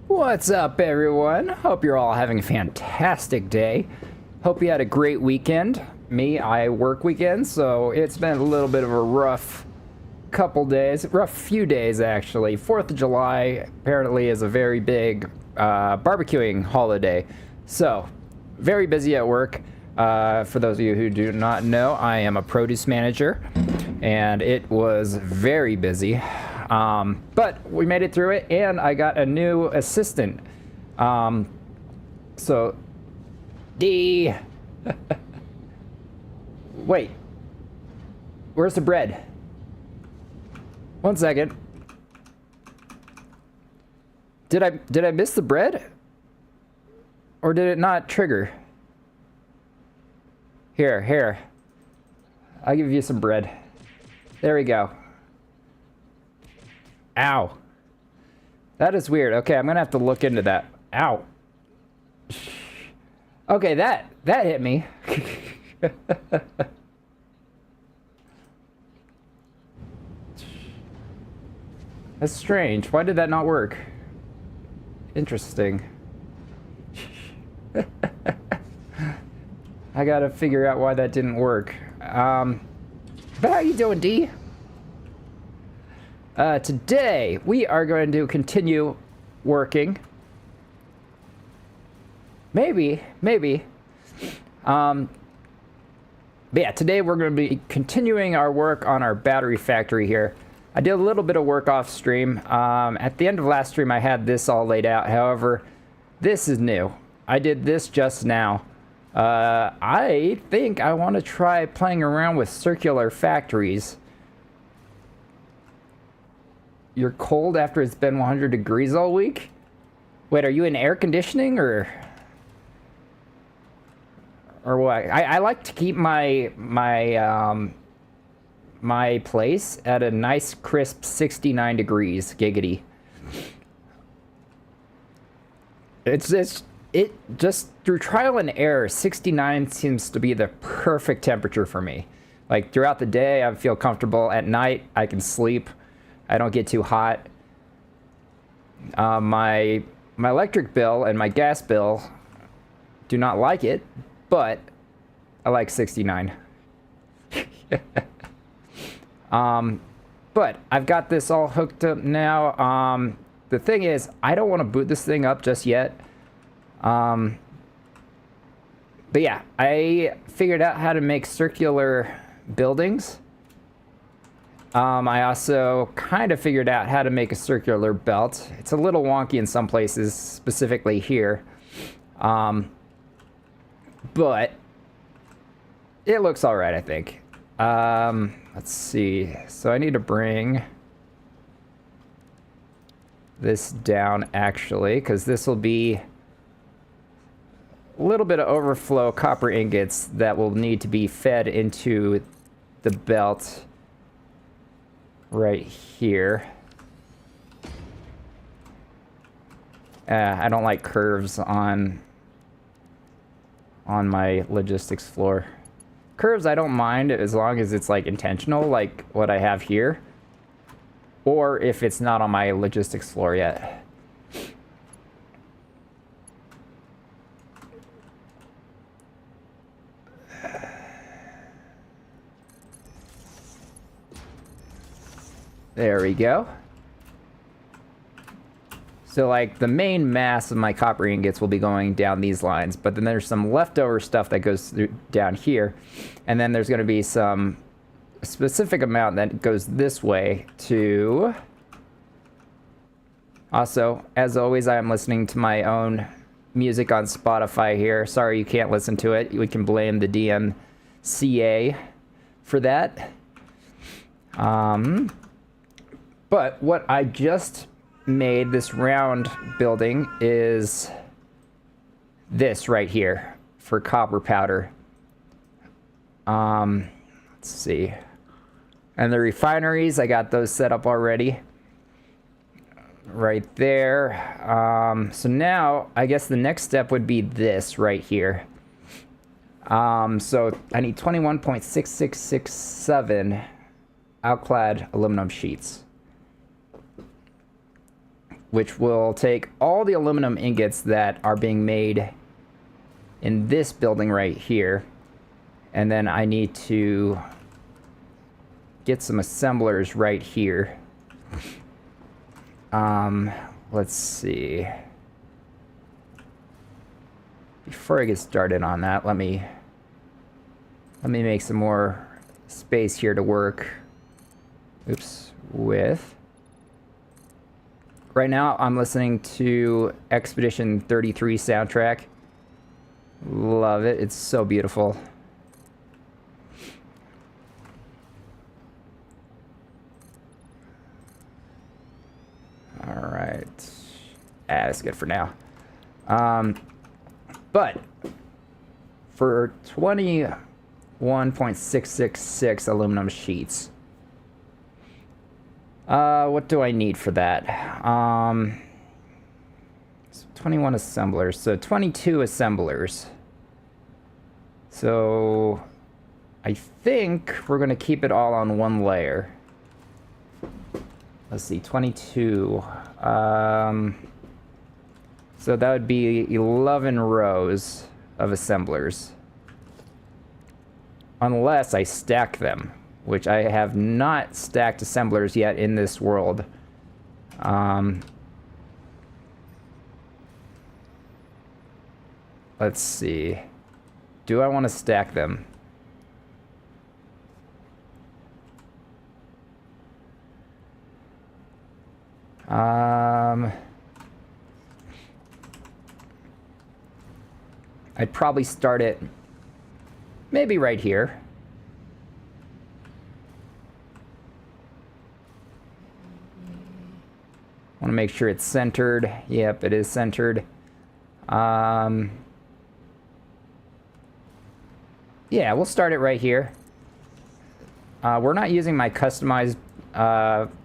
What's up, everyone? Hope you're all having a fantastic day. Hope you had a great weekend. Me, I work weekends, so it's been a little bit of a rough couple days, rough few days actually. 4th of July apparently is a very big barbecuing holiday, so very busy at work. For those of you who do not know, I am a produce manager, and it was very busy. But we made it through it, and I got a new assistant. So, D. Wait. Where's the bread? One second. Did I miss the bread? Or did it not trigger? Here. I'll give you some bread. There we go. Ow. That is weird. Okay, I'm gonna have to look into that. Ow. Okay, that hit me. That's strange. Why did that not work? Interesting. I gotta figure out why that didn't work. But how you doing, D? Today, we are going to continue working. Maybe. But yeah, today we're going to be continuing our work on our battery factory here. I did a little bit of work off stream. At the end of last stream, I had this all laid out. However, this is new. I did this just now. I think I want to try playing around with circular factories. You're cold after it's been 100 degrees all week? Wait, are you in air conditioning or what? I like to keep my place at a nice crisp 69 degrees, giggity. It just through trial and error, 69 seems to be the perfect temperature for me. Like throughout the day, I feel comfortable. At night, I can sleep. I don't get too hot. My electric bill and my gas bill do not like it, but I like 69. But I've got this all hooked up now. The thing is, I don't want to boot this thing up just yet. But yeah, I figured out how to make circular buildings. I also kind of figured out how to make a circular belt. It's a little wonky in some places, specifically here. But it looks all right, I think. Let's see. So I need to bring this down, actually, because this will be a little bit of overflow copper ingots that will need to be fed into the belt right here. I don't like curves on my logistics floor. Curves I don't mind as long as it's like intentional, like what I have here, or if it's not on my logistics floor yet. There we go. So like the main mass of my copper ingots will be going down these lines, but then there's some leftover stuff that goes through down here. And then there's going to be some specific amount that goes this way to... Also, as always, I am listening to my own music on Spotify here. Sorry you can't listen to it. We can blame the DMCA for that. But what I just made, this round building, is this right here for copper powder. Let's see. And the refineries, I got those set up already. Right there. So now, I guess the next step would be this right here. So I need 21.6667 outclad aluminum sheets. which will take all the aluminum ingots that are being made in this building right here. And then I need to get some assemblers right here. Let's see. Before I get started on that, let me make some more space here to work. Oops, with. Right now, I'm listening to Expedition 33 soundtrack. Love it. It's so beautiful. All right. That's good for now. But for 21.666 aluminum sheets, what do I need for that? So 21 assemblers, so 22 assemblers. So I think we're going to keep it all on one layer. Let's see, 22. So that would be 11 rows of assemblers. Unless I stack them, which I have not stacked assemblers yet in this world. Let's see. Do I want to stack them? I'd probably start it maybe right here. Want to make sure it's centered. Yep, it is centered. Yeah, we'll start it right here. We're not using my customized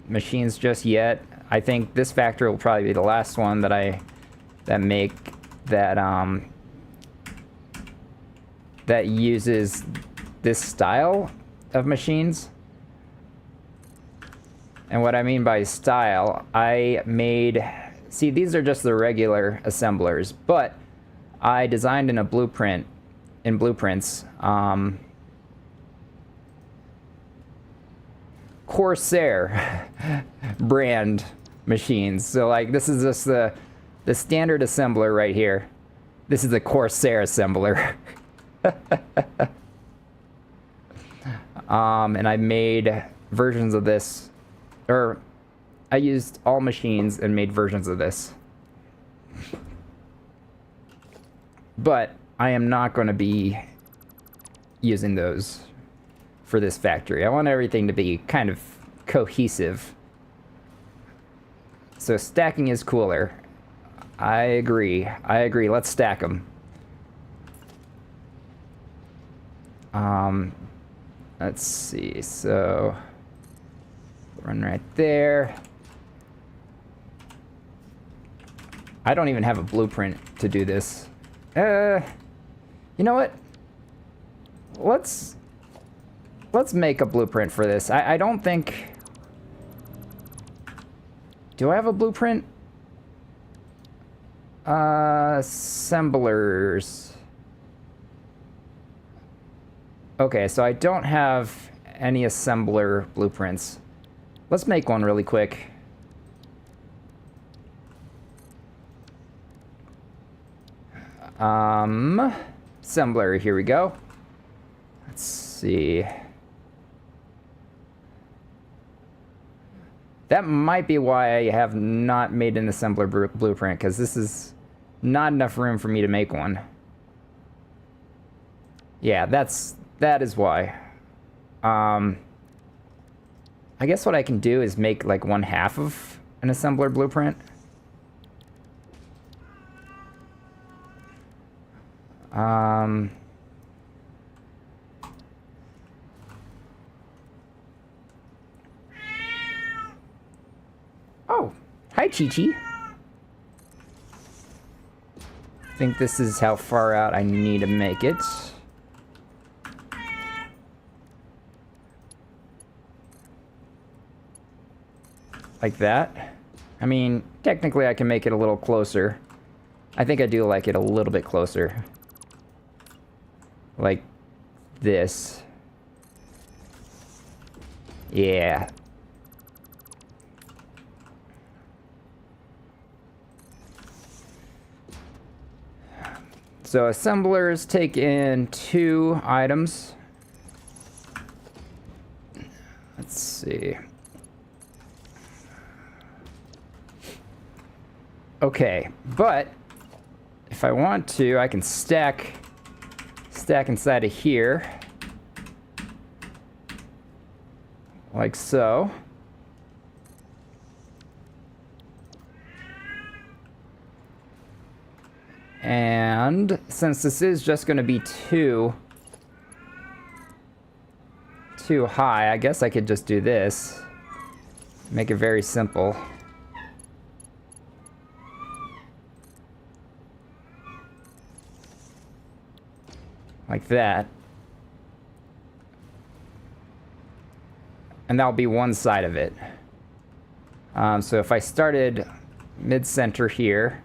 machines just yet. I think this factory will probably be the last one that make that that uses this style of machines. And what I mean by style, I made, see, these are just the regular assemblers, but I designed in a blueprint, in Blueprints, Corsair brand machines. So like this is just the standard assembler right here. This is the Corsair assembler. And I made versions of this, or I used all machines and made versions of this. But I am not going to be using those for this factory. I want everything to be kind of cohesive. So stacking is cooler. I agree. Let's stack them. Let's see. So run right there. I don't even have a blueprint to do this. You know what? Let's make a blueprint for this. I don't think... Do I have a blueprint? Assemblers. Okay, so I don't have any assembler blueprints. Let's make one really quick. Assembler, here we go. Let's see. That might be why I have not made an assembler blueprint, because this is not enough room for me to make one. Yeah, that is why. I guess what I can do is make like 1/2 of an assembler blueprint. Oh, hi, Chi-Chi. I think this is how far out I need to make it. Like that. I mean, technically I can make it a little closer. I think I do like it a little bit closer. Like this. Yeah. So assemblers take in 2 items. Let's see. Okay, but if I want to, I can stack inside of here. Like so. And since this is just going to be too high, I guess I could just do this. Make it very simple. Like that. And that'll be one side of it. So if I started mid-center here,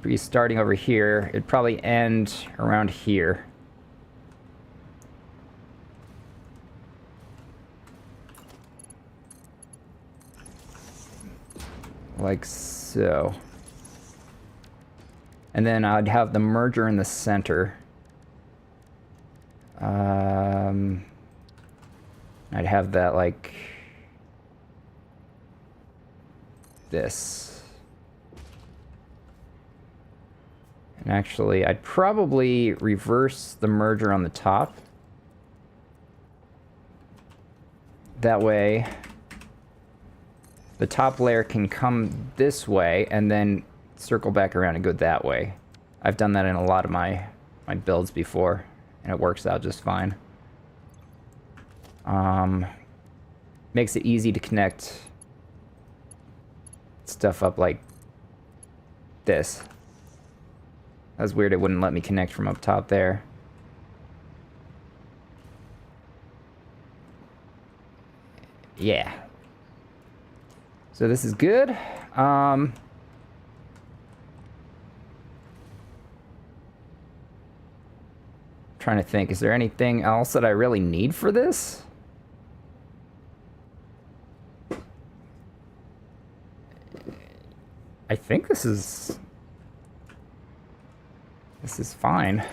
be starting over here, it'd probably end around here. Like so. And then I'd have the merger in the center. I'd have that like this. And actually, I'd probably reverse the merger on the top. That way, the top layer can come this way and then circle back around and go that way. I've done that in a lot of my builds before, and it works out just fine. Makes it easy to connect stuff up like this. That's weird, it wouldn't let me connect from up top there. Yeah. So this is good. Trying to think, is there anything else that I really need for this? I think this is fine.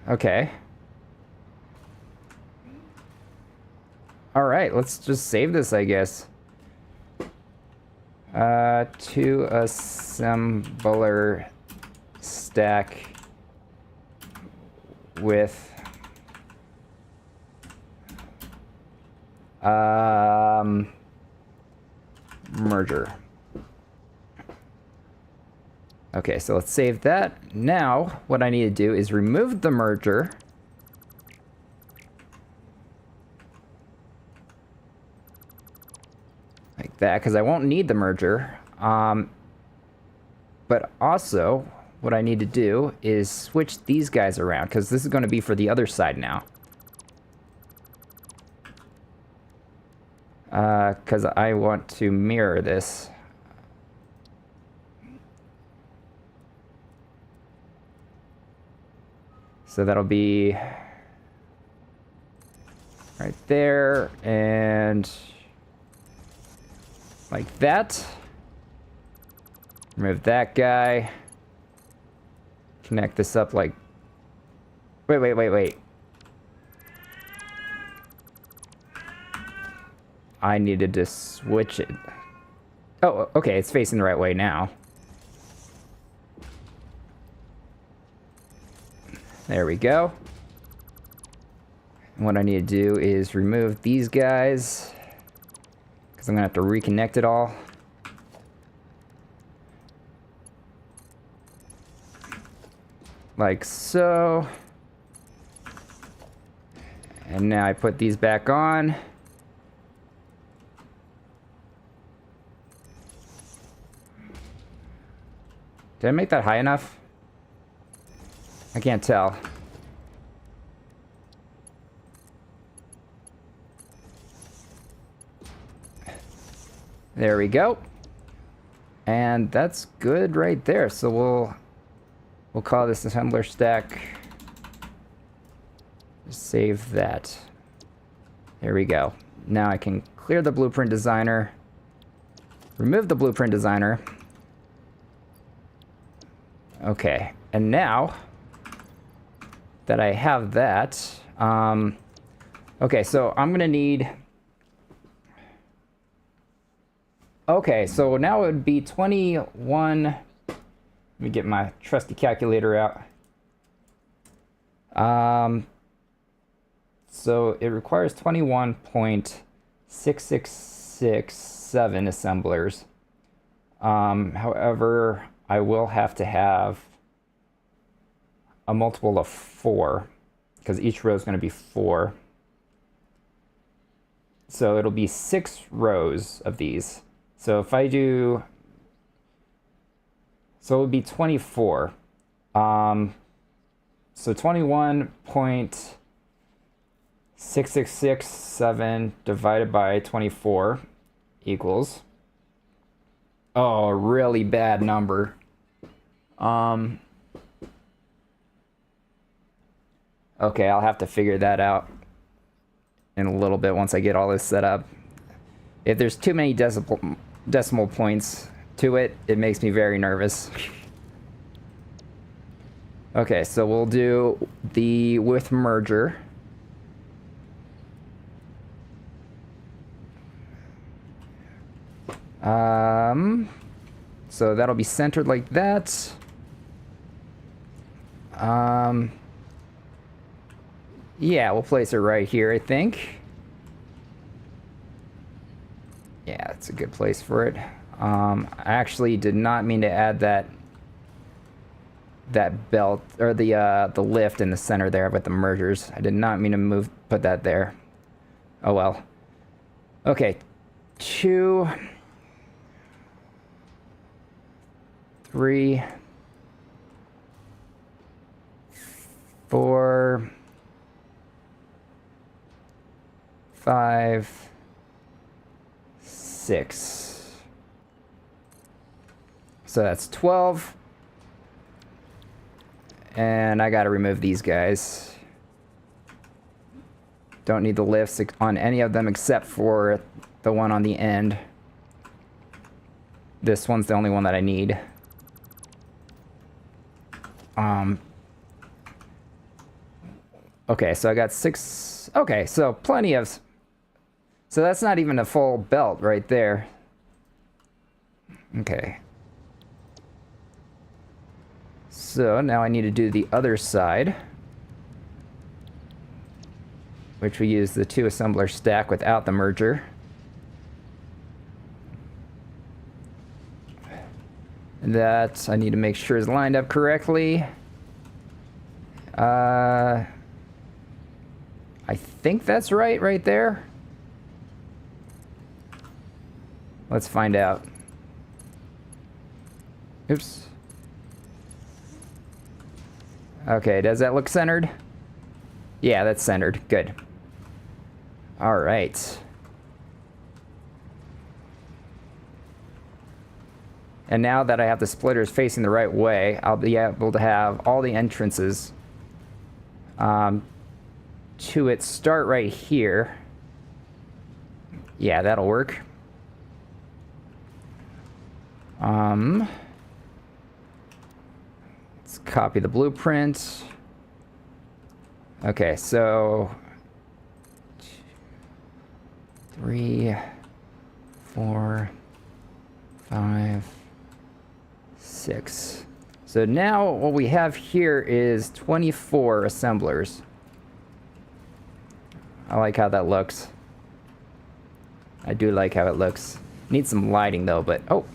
Okay. All right, let's just save this, I guess. To assembler stack with merger. Okay, so let's save that. Now, what I need to do is remove the merger. Like that, because I won't need the merger. But also, what I need to do is switch these guys around, because this is going to be for the other side now. Because I want to mirror this. So that'll be right there, and like that. Remove that guy. Connect this up like... Wait. I needed to switch it. Oh, okay, it's facing the right way now. There we go. And what I need to do is remove these guys, because I'm going to have to reconnect it all. Like so. And now I put these back on. Did I make that high enough? I can't tell. There we go. And that's good right there. So we'll call this assembler stack. Save that. There we go. Now I can clear the blueprint designer. Remove the blueprint designer. Okay, and now that I have that, okay, so I'm gonna need, okay, so now it would be 21, let me get my trusty calculator out. So it requires 21.6667 assemblers. However, I will have to have a multiple of 4 because each row is going to be 4. So it'll be 6 rows of these. So if I do, so it would be 24. So 21.6667 divided by 24 equals, oh, a really bad number. Okay, I'll have to figure that out in a little bit once I get all this set up. If there's too many decimal points to it, it makes me very nervous. Okay, so we'll do the with merger. So that'll be centered like that. Yeah, we'll place it right here, I think. Yeah, it's a good place for it. I actually did not mean to add that belt or the lift in the center there with the mergers. I did not mean to put that there. Oh well. Okay, 2, 3, 4, 5, 6. So that's 12. And I gotta remove these guys. Don't need the lifts on any of them except for the one on the end. This one's the only one that I need. Okay, so I got 6. Okay, so plenty of. So that's not even a full belt right there. Okay. So now I need to do the other side, which we use the 2 assembler stack without the merger. That I need to make sure is lined up correctly. I think that's right there. Let's find out. Oops. Okay, does that look centered? Yeah, that's centered. Good. All right. And now that I have the splitters facing the right way, I'll be able to have all the entrances to it start right here. Yeah, that'll work. Let's copy the blueprint. Okay, so 3, 4, 5, 6. So now what we have here is 24 assemblers. I like how that looks. I do like how it looks. Needs some lighting though, but oh.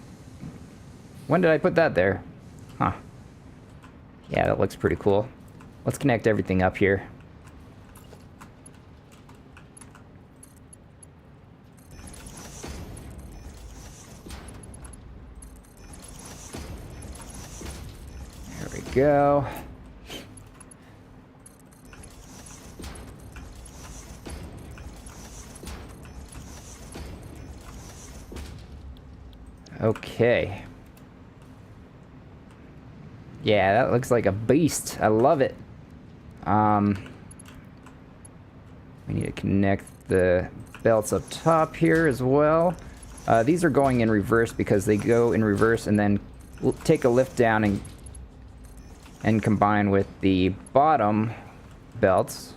When did I put that there? Huh. Yeah, that looks pretty cool. Let's connect everything up here. There we go. Okay. Yeah, that looks like a beast. I love it. We need to connect the belts up top here as well. These are going in reverse because they go in reverse and then take a lift down and combine with the bottom belts.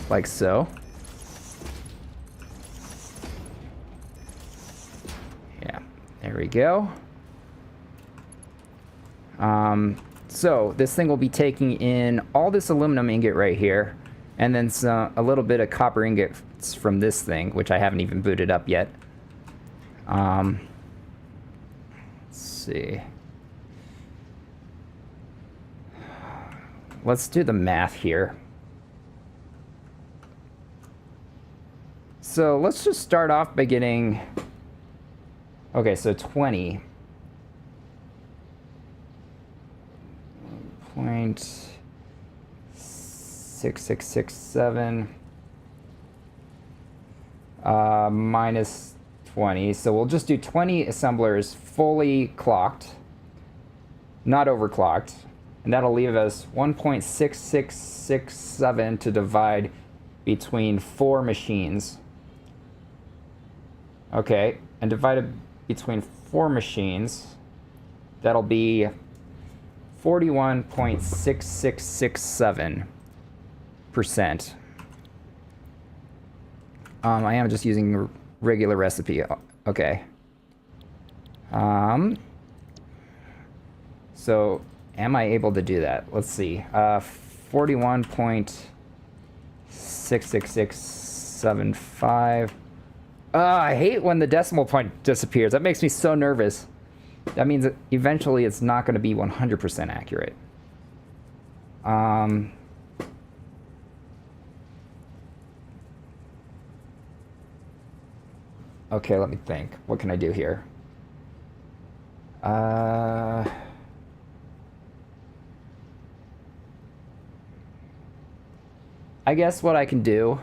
Like so. Yeah, there we go. So this thing will be taking in all this aluminum ingot right here, and then a little bit of copper ingots from this thing, which I haven't even booted up yet. Let's see. Let's do the math here. So let's just start off by getting... Okay, so 20. 0.6667 minus 20. So we'll just do 20 assemblers fully clocked, not overclocked, and that'll leave us 1.6667 to divide between 4 machines. Okay, and divided between 4 machines, that'll be 41.6667%. I am just using a regular recipe. Okay. So am I able to do that? Let's see. 41.66675. I hate when the decimal point disappears. That makes me so nervous. That means that eventually it's not going to be 100% accurate. Okay, let me think. What can I do here? I guess what I can do...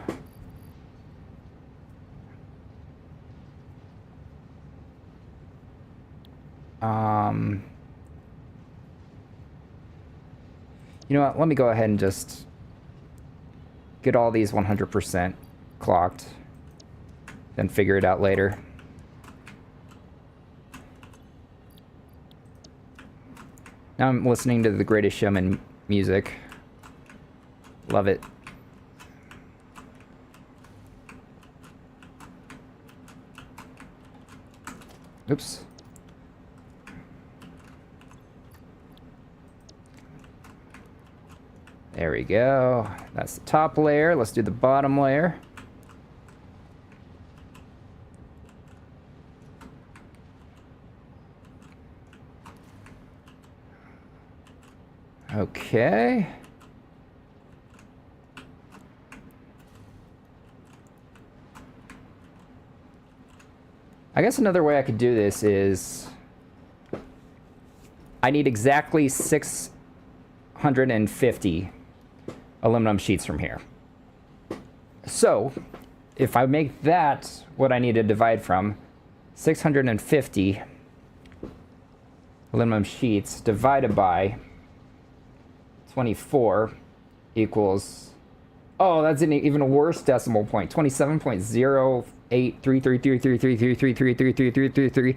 you know what, let me go ahead and just get all these 100% clocked, then figure it out later. Now I'm listening to The Greatest Showman music. Love it. Oops. There we go. That's the top layer. Let's do the bottom layer. Okay. I guess another way I could do this is I need exactly 650 aluminum sheets from here. So if I make that what I need to divide from, 650 aluminum sheets divided by 24 equals, oh, that's an even worse decimal point, 27.08333333333333.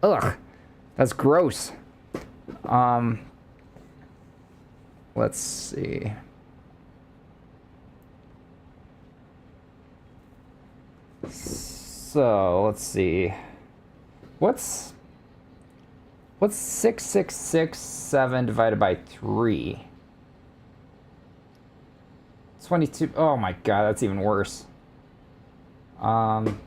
Ugh, that's gross. Let's see. So let's see. What's 6667 divided by 3? 22. Oh my god, that's even worse. I'm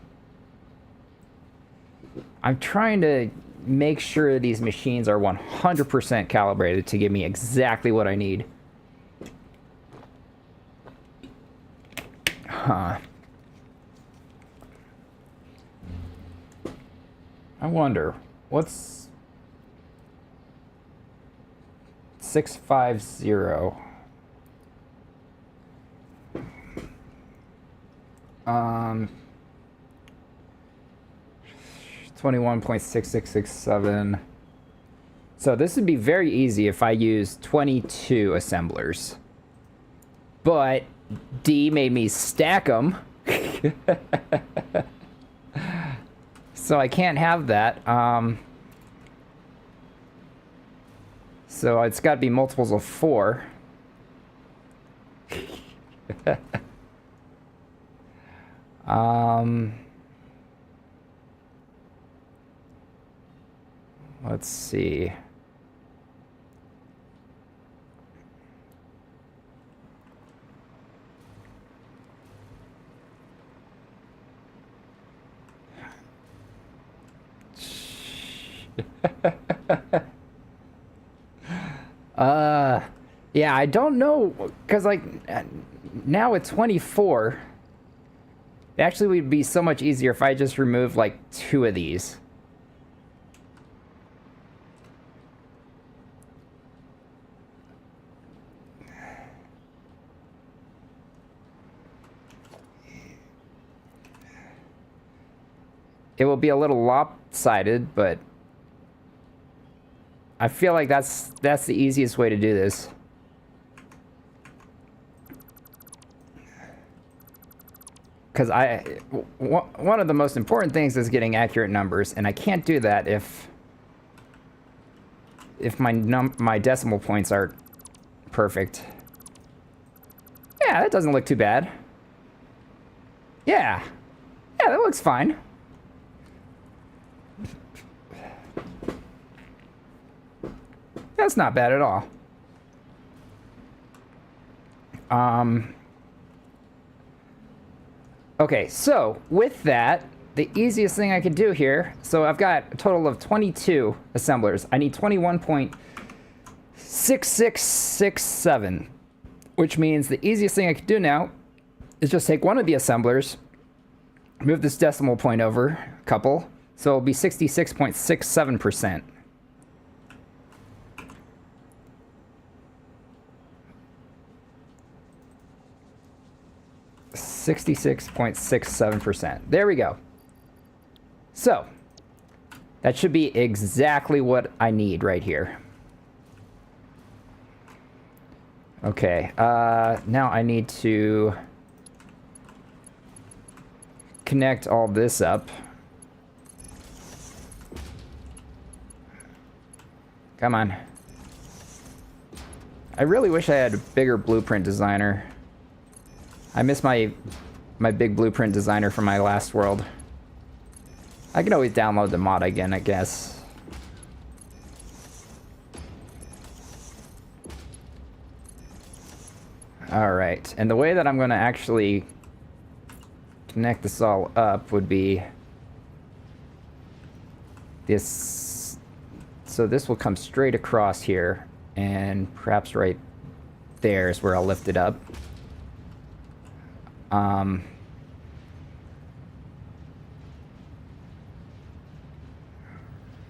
trying to make sure these machines are 100% calibrated to give me exactly what I need. Huh. I wonder, what's 650? 21.6667. So this would be very easy if I use 22 assemblers. But D made me stack them. So I can't have that. So it's got to be multiples of 4. Let's see. Yeah, I don't know, because, like, now at 24, it actually would be so much easier if I just removed, like, 2 of these. It will be a little lopsided, but I feel like that's the easiest way to do this. Because one of the most important things is getting accurate numbers, and I can't do that if my decimal points aren't perfect. Yeah, that doesn't look too bad. Yeah, that looks fine. That's not bad at all. Okay, so with that, the easiest thing I can do here, so I've got a total of 22 assemblers. I need 21.6667, which means the easiest thing I can do now is just take one of the assemblers, move this decimal point over a couple, so it'll be 66.67%. 66.67%. There we go. So, that should be exactly what I need right here. Okay, now I need to connect all this up. Come on. I really wish I had a bigger blueprint designer. I miss my big blueprint designer from my last world. I can always download the mod again, I guess. Alright, and the way that I'm going to actually connect this all up would be this. So this will come straight across here, and perhaps right there is where I'll lift it up.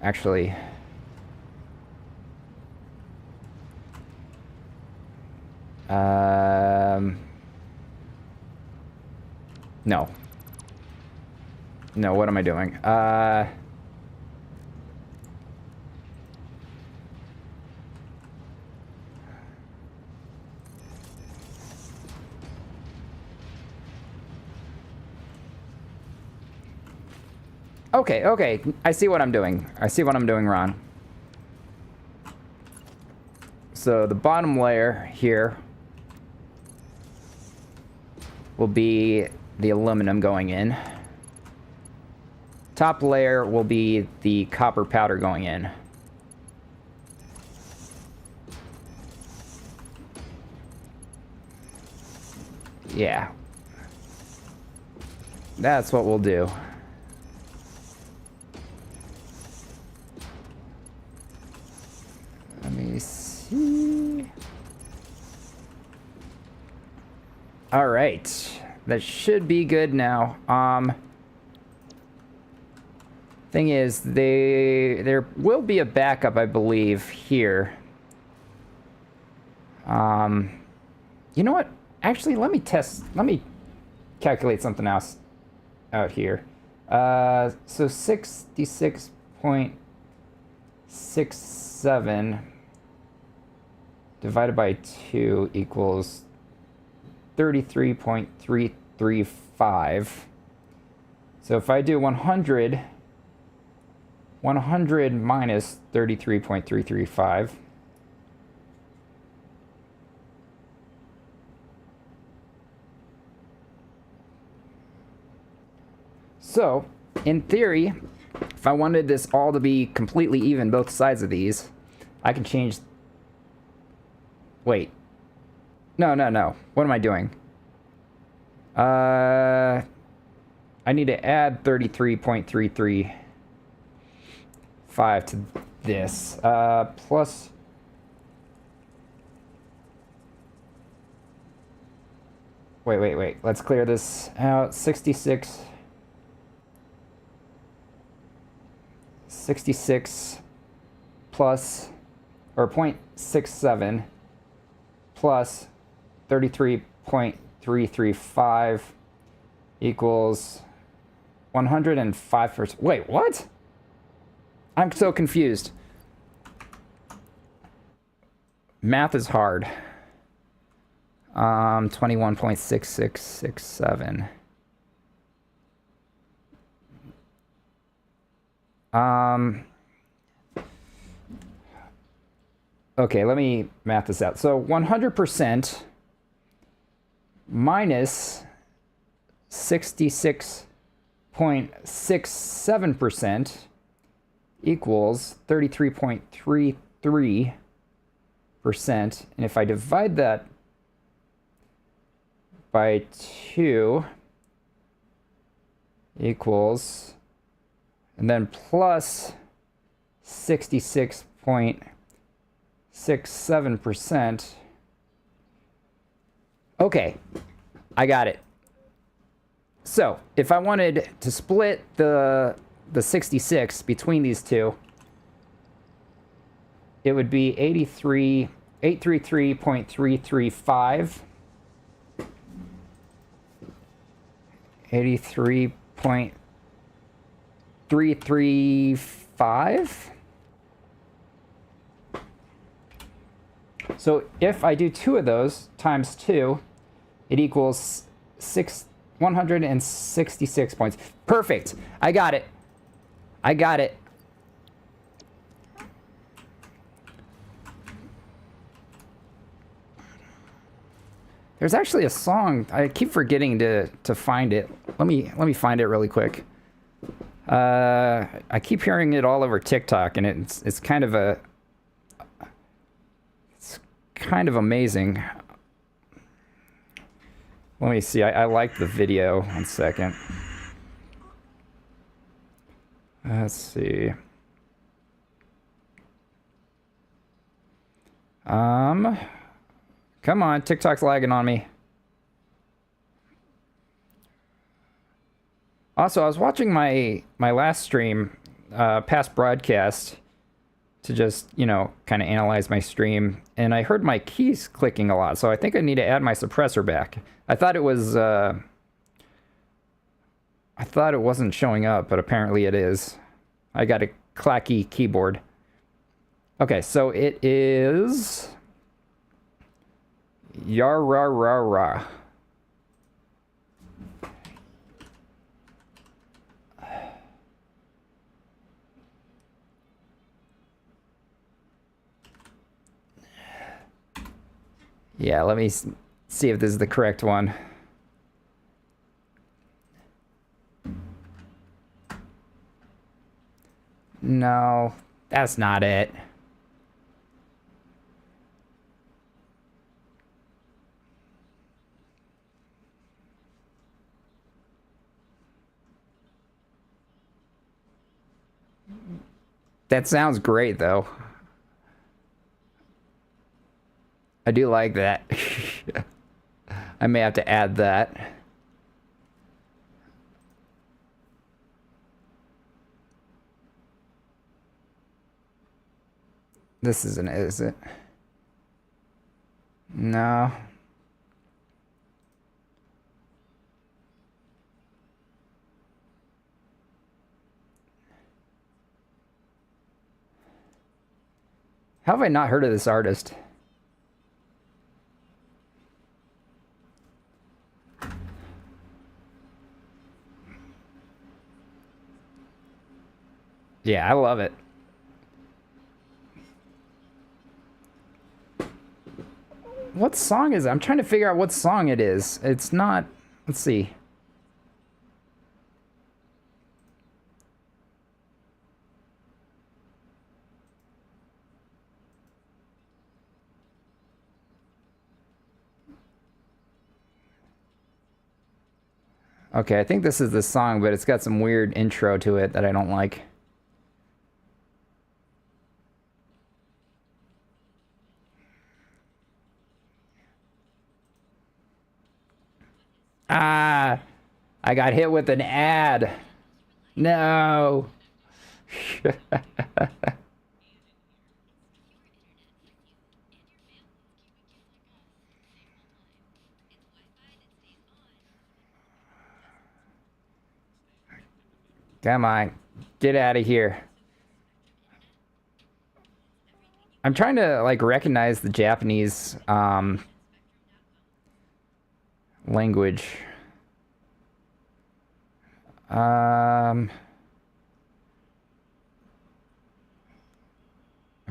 Actually, no. No, what am I doing? Okay, I see what I'm doing. I see what I'm doing wrong. So the bottom layer here will be the aluminum going in. Top layer will be the copper powder going in. Yeah. That's what we'll do. Let me see. All right. That should be good now. Thing is, there will be a backup, I believe, here. You know what? Actually, let me calculate something else out here. So 66.67 divided by 2 equals 33.335. So if I do 100 minus 33.335, so in theory, if I wanted this all to be completely even, both sides of these, I can change... Wait. No. What am I doing? I need to add 33.335 to this. Plus... Wait. Let's clear this out. 66 plus, or 0.67 plus 33.335 equals 105%. Wait, what? I'm so confused. Math is hard. 21.6667. Okay, let me math this out. So 100% minus 66.67% equals 33.33%. And if I divide that by 2 equals, and then plus 66.67%. Okay, I got it. So if I wanted to split the 66 between these two, it would be 833.335. 83.335. So if I do 2 of those times 2, it equals 166 points. Perfect. I got it. There's actually a song. I keep forgetting to find it. Let me find it really quick. I keep hearing it all over TikTok, and it's kind of amazing. Let me see. I like the video. 1 second. Let's see. Come on, TikTok's lagging on me. Also, I was watching my last stream, past broadcast, to just, kind of analyze my stream, and I heard my keys clicking a lot, so I think I need to add my suppressor back. I thought it was, I thought it wasn't showing up, but apparently it is. I got a clacky keyboard. Okay, so it is... Yar-ra-ra-ra. Yeah, let me see if this is the correct one. No, that's not it. That sounds great, though. I do like that. I may have to add that. This isn't it, is it? No. How have I not heard of this artist? Yeah, I love it. What song is it? I'm trying to figure out what song it is. It's not... Let's see. Okay, I think this is the song, but it's got some weird intro to it that I don't like. Ah, I got hit with an ad. No. Come on, get out of here. I'm trying to like recognize the Japanese language. I'm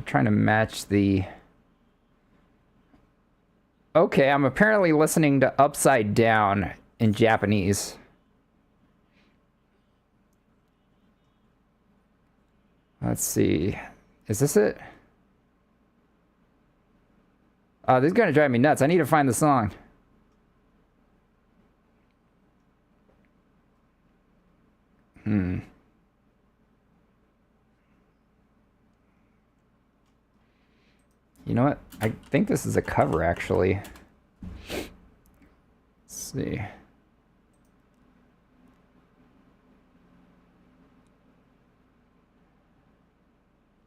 trying to match the... Okay, I'm apparently listening to Upside Down in Japanese. Let's see. Is this it? Oh, this is gonna drive me nuts. I need to find the song. You know what? I think this is a cover, actually. Let's see.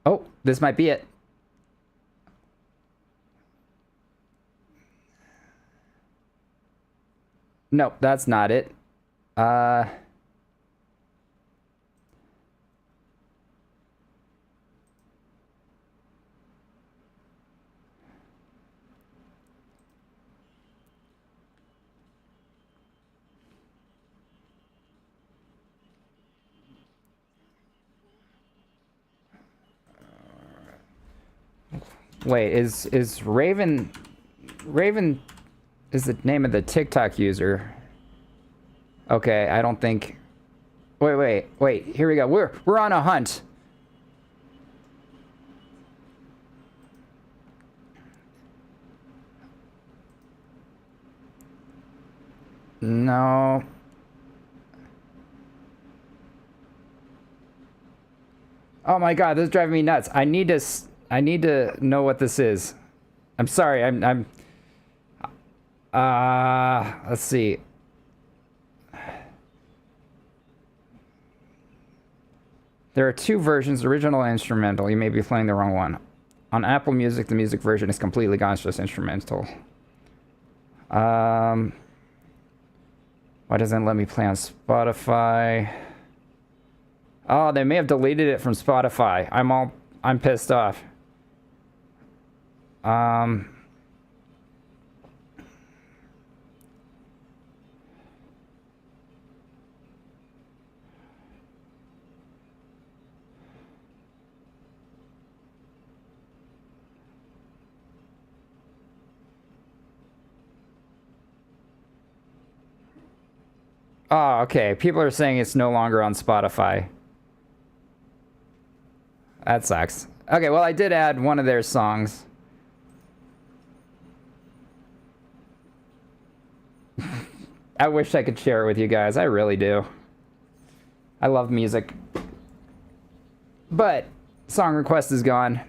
Oh, this might be it. Nope, that's not it. Wait, is Raven is the name of the TikTok user? Okay, I don't think... Wait, here we go. We're on a hunt. No. Oh my god, this is driving me nuts. I need to know what this is. I'm sorry. Let's see. There are two versions, original and instrumental. You may be playing the wrong one. On Apple Music, the music version is completely gone. It's just instrumental. Why doesn't it let me play on Spotify? Oh, they may have deleted it from Spotify. I'm pissed off. Oh, okay. People are saying it's no longer on Spotify. That sucks. Okay, well, I did add one of their songs. I wish I could share it with you guys. I really do. I love music. But song request is gone.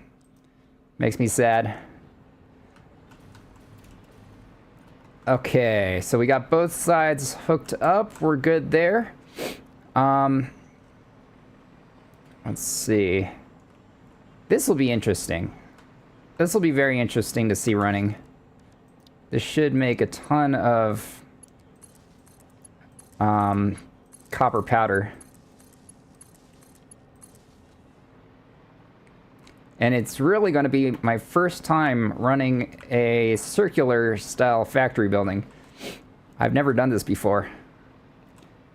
Makes me sad. Okay, so we got both sides hooked up. We're good there. Let's see. This will be interesting. This will be very interesting to see running. This should make a ton of copper powder. And it's really going to be my first time running a circular style factory building. I've never done this before.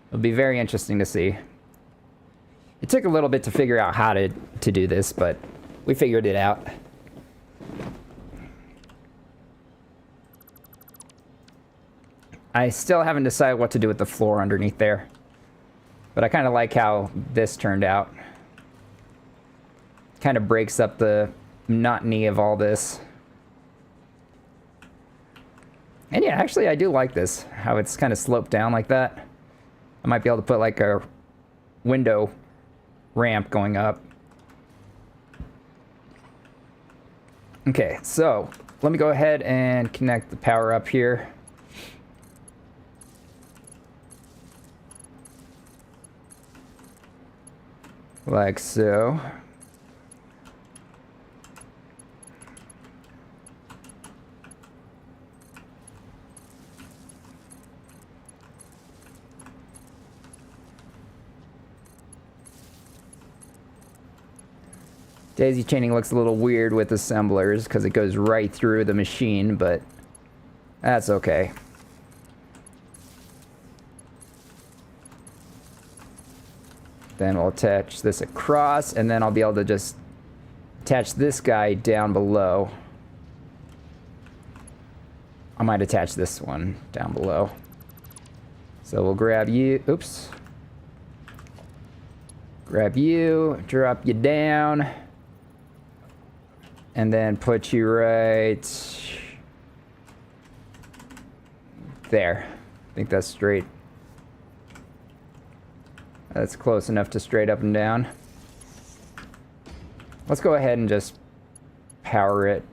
It'll be very interesting to see. It took a little bit to figure out how to do this, but we figured it out. I still haven't decided what to do with the floor underneath there, but I kind of like how this turned out. Kind of breaks up the monotony of all this. And yeah, actually I do like this, how it's kind of sloped down like that. I might be able to put like a window ramp going up. Okay, so let me go ahead and connect the power up here. Like so. Daisy chaining looks a little weird with assemblers because it goes right through the machine, but that's okay. Then we'll attach this across, and then I'll be able to just attach this guy down below. I might attach this one down below. So we'll grab you, oops. Grab you, drop you down, and then put you right there. I think that's straight. That's close enough to straight up and down. Let's go ahead and just power it.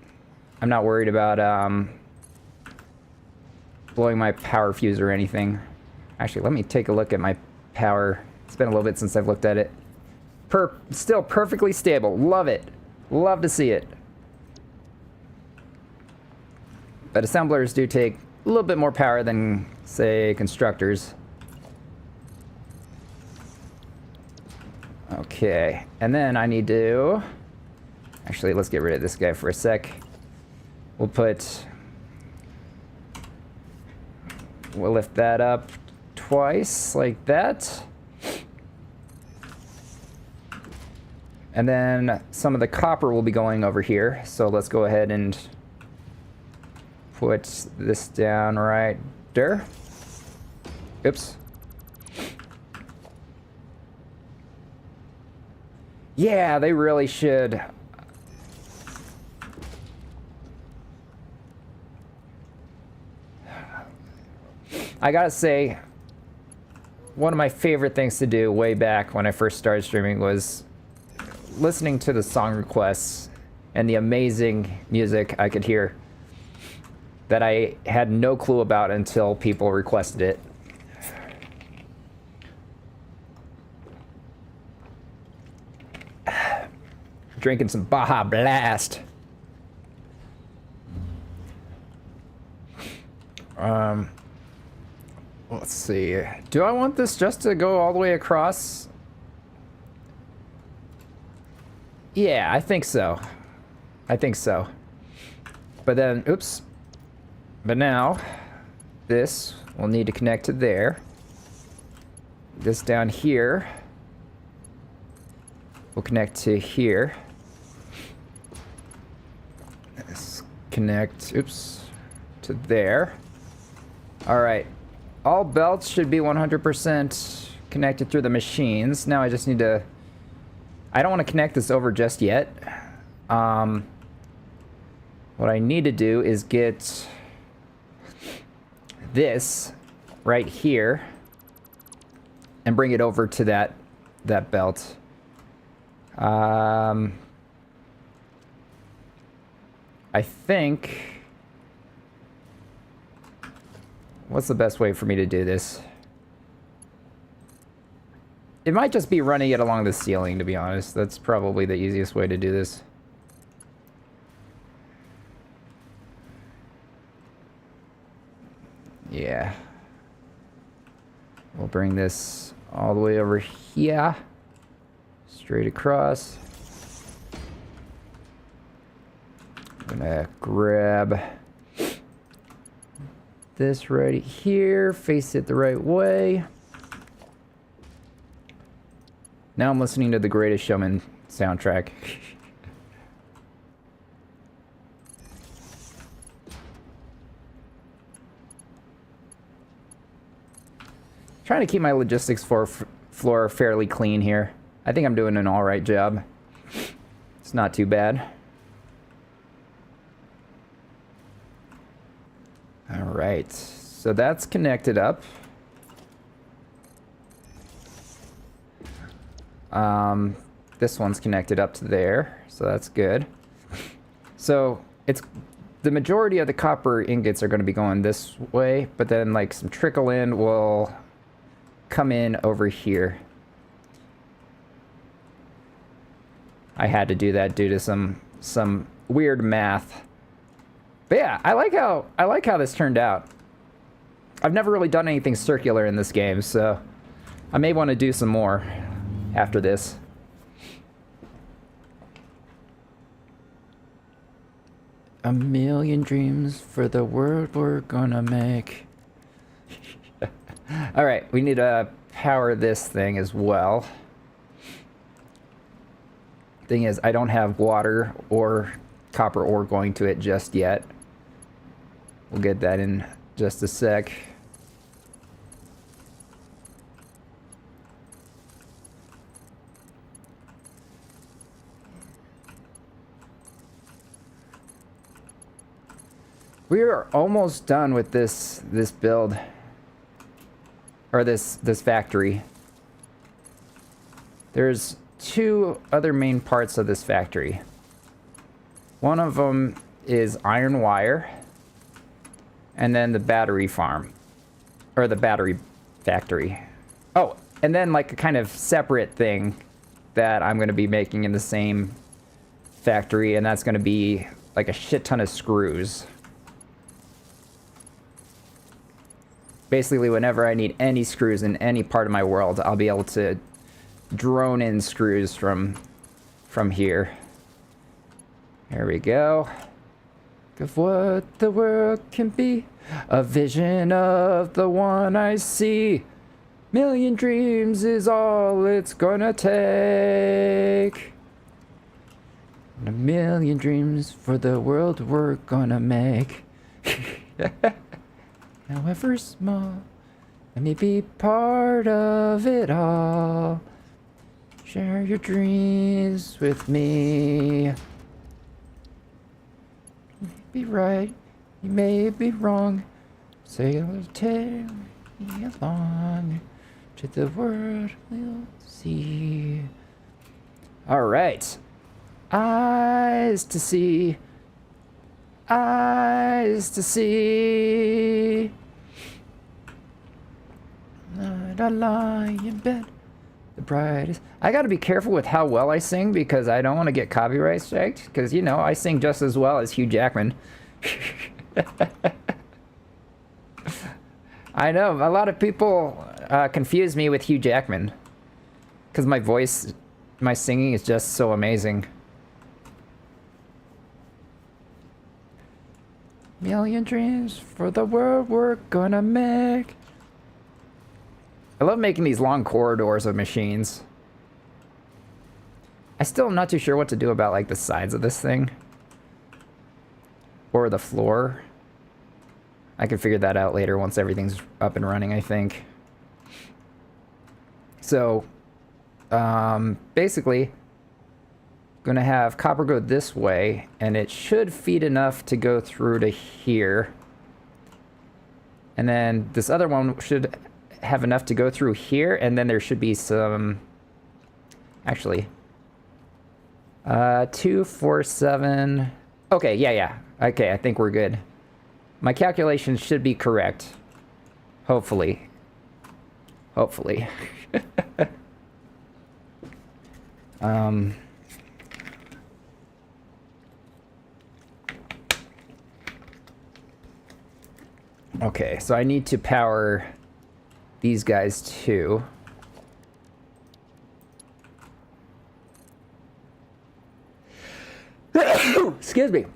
I'm not worried about blowing my power fuse or anything. Actually, let me take a look at my power. It's been a little bit since I've looked at it. Still perfectly stable. Love it. Love to see it. But assemblers do take a little bit more power than, say, constructors. Okay, and then I need to... Actually, let's get rid of this guy for a sec. We'll lift that up twice, like that. And then some of the copper will be going over here. So let's go ahead and put this down right there. Oops. Yeah, they really should. I gotta say, one of my favorite things to do way back when I first started streaming was listening to the song requests and the amazing music I could hear that I had no clue about until people requested it. Drinking some Baja Blast. Let's see. Do I want this just to go all the way across? Yeah, I think so. I think so. But then, oops. But now, this will need to connect to there. This down here will connect to here. Let's connect, oops, to there. All right. All belts should be 100% connected through the machines. Now I just need to... I don't want to connect this over just yet. What I need to do is get this right here and bring it over to that belt. I think... What's the best way for me to do this? It might just be running it along the ceiling, to be honest. That's probably the easiest way to do this. Yeah. We'll bring this all the way over here. Straight across. Gonna grab this right here, face it the right way. Now I'm listening to the Greatest Showman soundtrack. Trying to keep my logistics floor fairly clean here. I think I'm doing an alright job. It's not too bad. Alright, so that's connected up. This one's connected up to there, so that's good. So it's the majority of the copper ingots are going to be going this way, but then like some trickle in will come in over here. I had to do that due to some weird math. But yeah, I like how this turned out. I've never really done anything circular in this game, so I may want to do some more after this. A million dreams for the world we're gonna make. Alright, we need to power this thing as well. Thing is, I don't have water or copper ore going to it just yet. We'll get that in just a sec. We are almost done with this build, or this factory. There's two other main parts of this factory. One of them is iron wire, and then the battery farm, or the battery factory. Oh, and then like a kind of separate thing that I'm going to be making in the same factory, and that's going to be like a shit ton of screws. Basically, whenever I need any screws in any part of my world, I'll be able to drone in screws from here. There we go. Of what the world can be, a vision of the one I see. Million dreams is all it's gonna take. And a million dreams for the world we're gonna make. However small, let me be part of it all. Share your dreams with me. You may be right, you may be wrong. Sail take me along to the world we'll see. All right. Eyes to see. Eyes to see. Not a lie in bed. The brightest. I gotta be careful with how well I sing because I don't want to get copyright striked. Because, you know, I sing just as well as Hugh Jackman. I know, a lot of people confuse me with Hugh Jackman. Because my voice, my singing is just so amazing. Million dreams for the world we're gonna make. I love making these long corridors of machines. I still am not too sure what to do about like the sides of this thing. Or the floor. I can figure that out later once everything's up and running, I think. So, basically, gonna have copper go this way, and it should feed enough to go through to here. And then this other one should have enough to go through here, and then there should be some... Actually... 2, 4, 7... Okay, yeah. Okay, I think we're good. My calculations should be correct. Hopefully. Hopefully. Okay, so I need to power these guys too. Excuse me.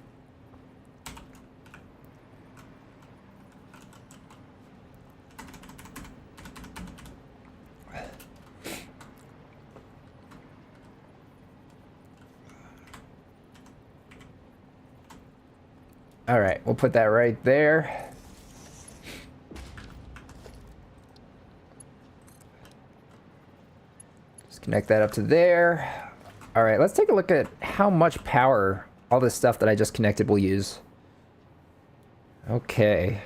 All right, we'll put that right there. Just connect that up to there. All right, let's take a look at how much power all this stuff that I just connected will use. Okay.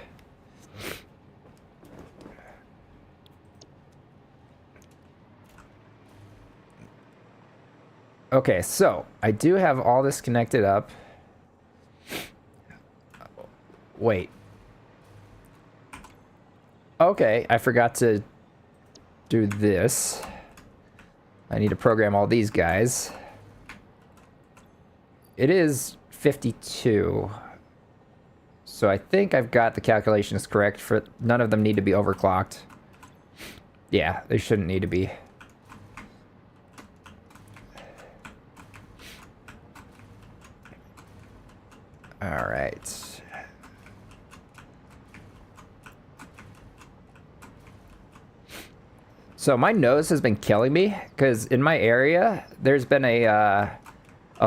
Okay, so I do have all this connected up. Wait. Okay, I forgot to do this. I need to program all these guys. It is 52. So I think I've got the calculations correct. For none of them need to be overclocked. Yeah, they shouldn't need to be. All right. So my nose has been killing me because in my area there's been a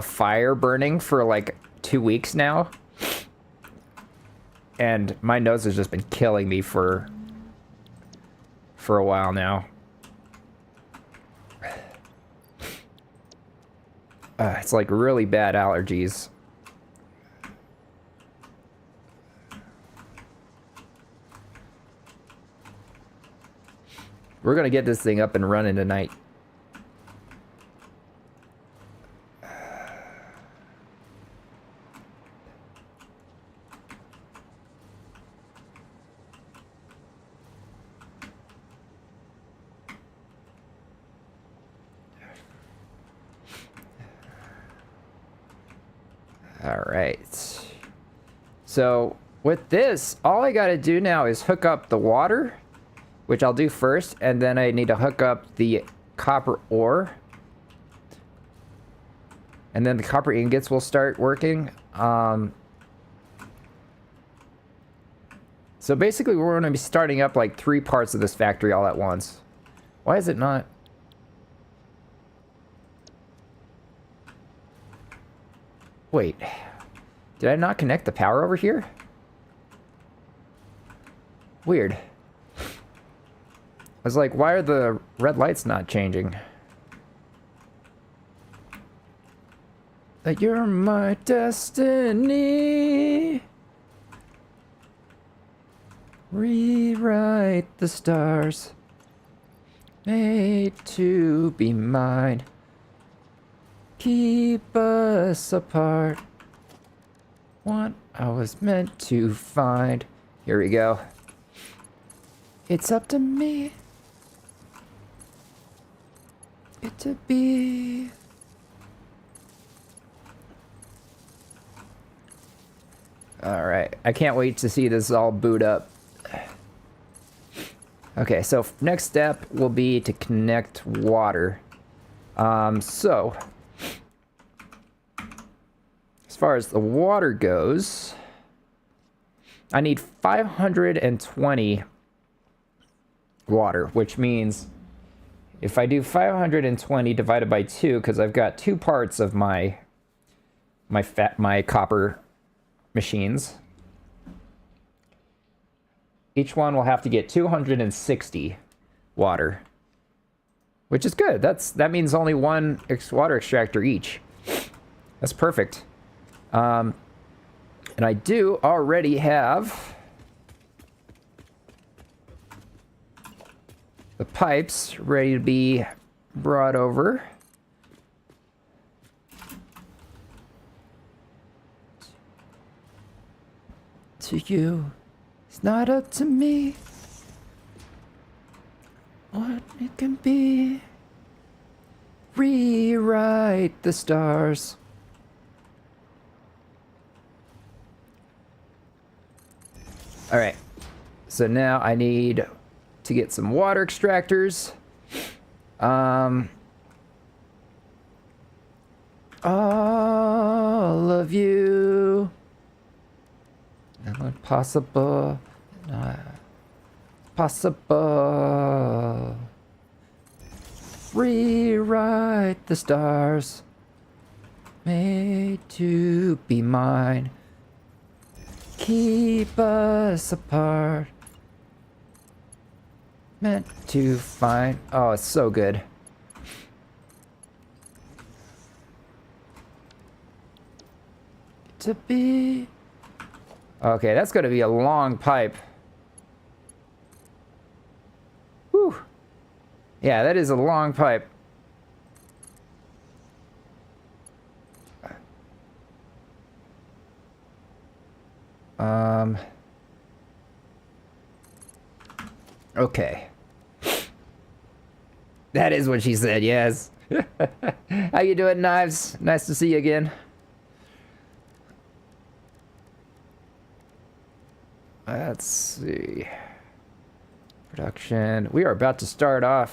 fire burning for like 2 weeks now, and my nose has just been killing me for a while now. It's like really bad allergies. We're gonna get this thing up and running tonight. All right. So with this, all I gotta do now is hook up the water, which I'll do first, and then I need to hook up the copper ore. And then the copper ingots will start working. So basically we're going to be starting up like 3 parts of this factory all at once. Why is it not? Wait, did I not connect the power over here? Weird. I was like, why are the red lights not changing? That you're my destiny. Rewrite the stars. Made to be mine. Keep us apart. What I was meant to find. Here we go. It's up to me. It to be. All right, I can't wait to see this all boot up. Okay, so next step will be to connect water. So as far as the water goes, I need 520 water, which means if I do 520 divided by 2, because I've got 2 parts of my copper machines, each one will have to get 260 water, which is good. That means only 1 water extractor each. That's perfect. And I do already have the pipes ready to be brought over. To you, it's not up to me what it can be. Rewrite the stars. All right, so now I need to get some water extractors. All of you. Not possible. Not possible. Rewrite the stars. Made to be mine. keep us apart. Meant to find. Oh, it's so good. To be. Okay, that's going to be a long pipe. Whew. Yeah, that is a long pipe. Okay. That is what she said, yes. How you doing, Knives? Nice to see you again. Let's see. Production. We are about to start up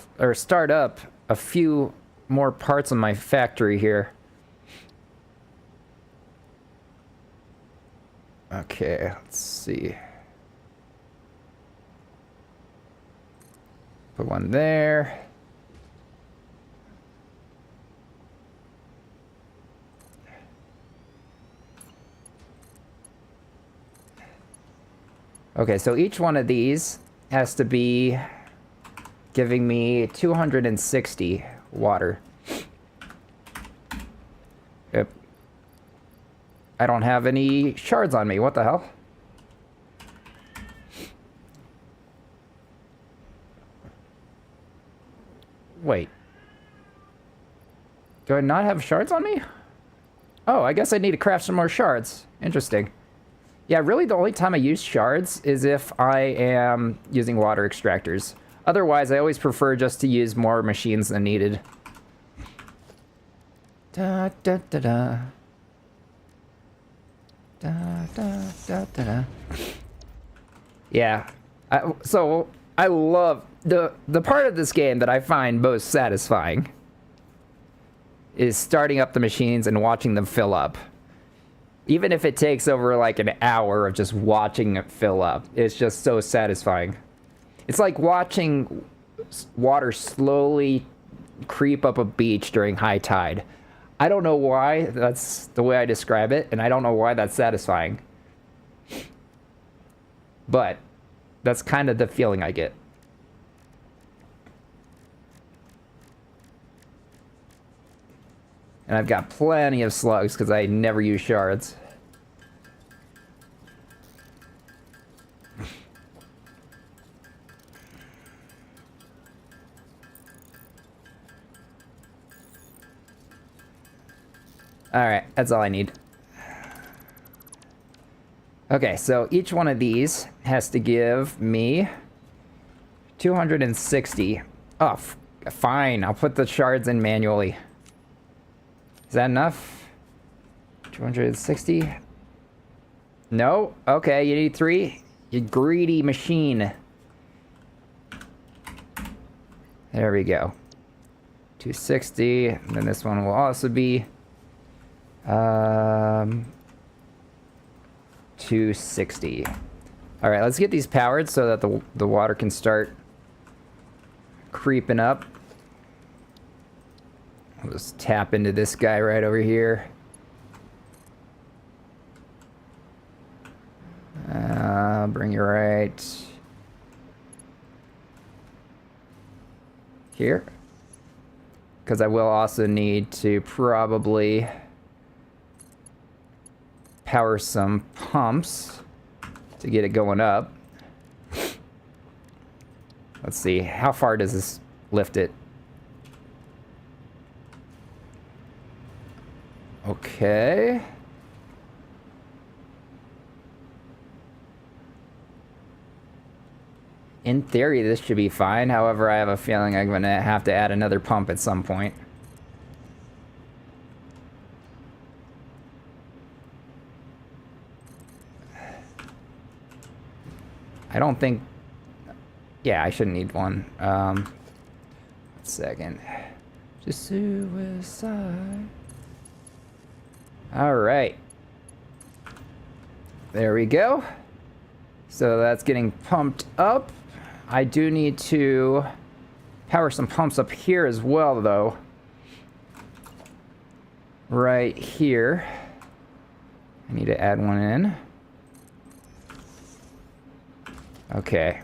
a few more parts of my factory here. Okay, let's see. Put one there. Okay, so each one of these has to be giving me 260 water. Yep. I don't have any shards on me. What the hell? Wait. Do I not have shards on me? Oh, I guess I need to craft some more shards. Interesting. Yeah, really the only time I use shards is if I am using water extractors. Otherwise, I always prefer just to use more machines than needed. Da da da da. Da da da da da. Yeah. So I love the part of this game that I find most satisfying is starting up the machines and watching them fill up. Even if it takes over like an hour of just watching it fill up, it's just so satisfying. It's like watching water slowly creep up a beach during high tide. I don't know why that's the way I describe it, and I don't know why that's satisfying. But that's kind of the feeling I get. And I've got plenty of slugs because I never use shards. Alright, that's all I need. Okay, so each one of these has to give me 260. Oh, fine. I'll put the shards in manually. Is that enough? 260? No? Okay, you need 3? You greedy machine. There we go. 260. And then this one will also be 260. All right, let's get these powered so that the water can start creeping up. I'll just tap into this guy right over here. Bring you right here. Because I will also need to probably power some pumps to get it going up. Let's see, how far does this lift it? Okay. In theory, this should be fine. However, I have a feeling I'm going to have to add another pump at some point. I don't think... Yeah, I shouldn't need one. 1 second. Just suicide. Alright. There we go. So that's getting pumped up. I do need to power some pumps up here as well, though. Right here. I need to add one in. Okay.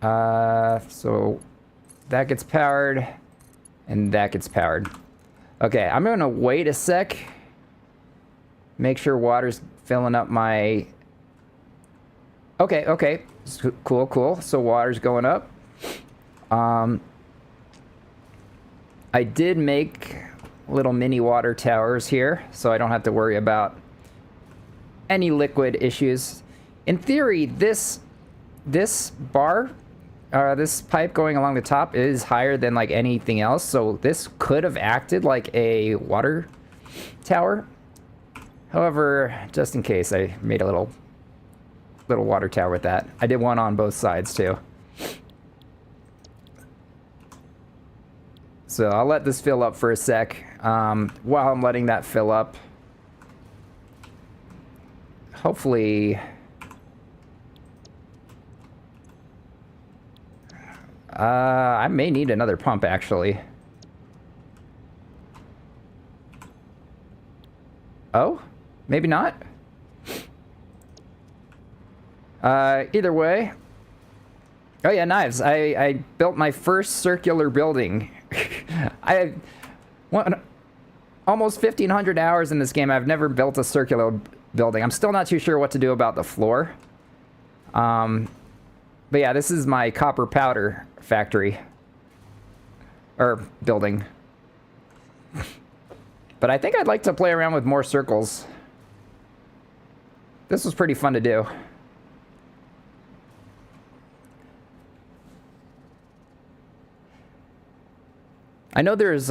So that gets powered, and that gets powered. Okay, I'm gonna wait a sec. Make sure water's filling up my... Okay. Cool. So water's going up. I did make little mini water towers here, so I don't have to worry about any liquid issues. In theory, this bar, this pipe going along the top is higher than like anything else, so this could have acted like a water tower. However, just in case, I made a little water tower with that. I did one on both sides too. So I'll let this fill up for a sec. While I'm letting that fill up, hopefully... I may need another pump, actually. Oh? Maybe not? Either way. Oh yeah, knives. I built my first circular building. I won almost 1,500 hours in this game. I've never built a circular building. I'm still not too sure what to do about the floor. But yeah, this is my copper powder factory. Or building. But I think I'd like to play around with more circles. This was pretty fun to do. I know there's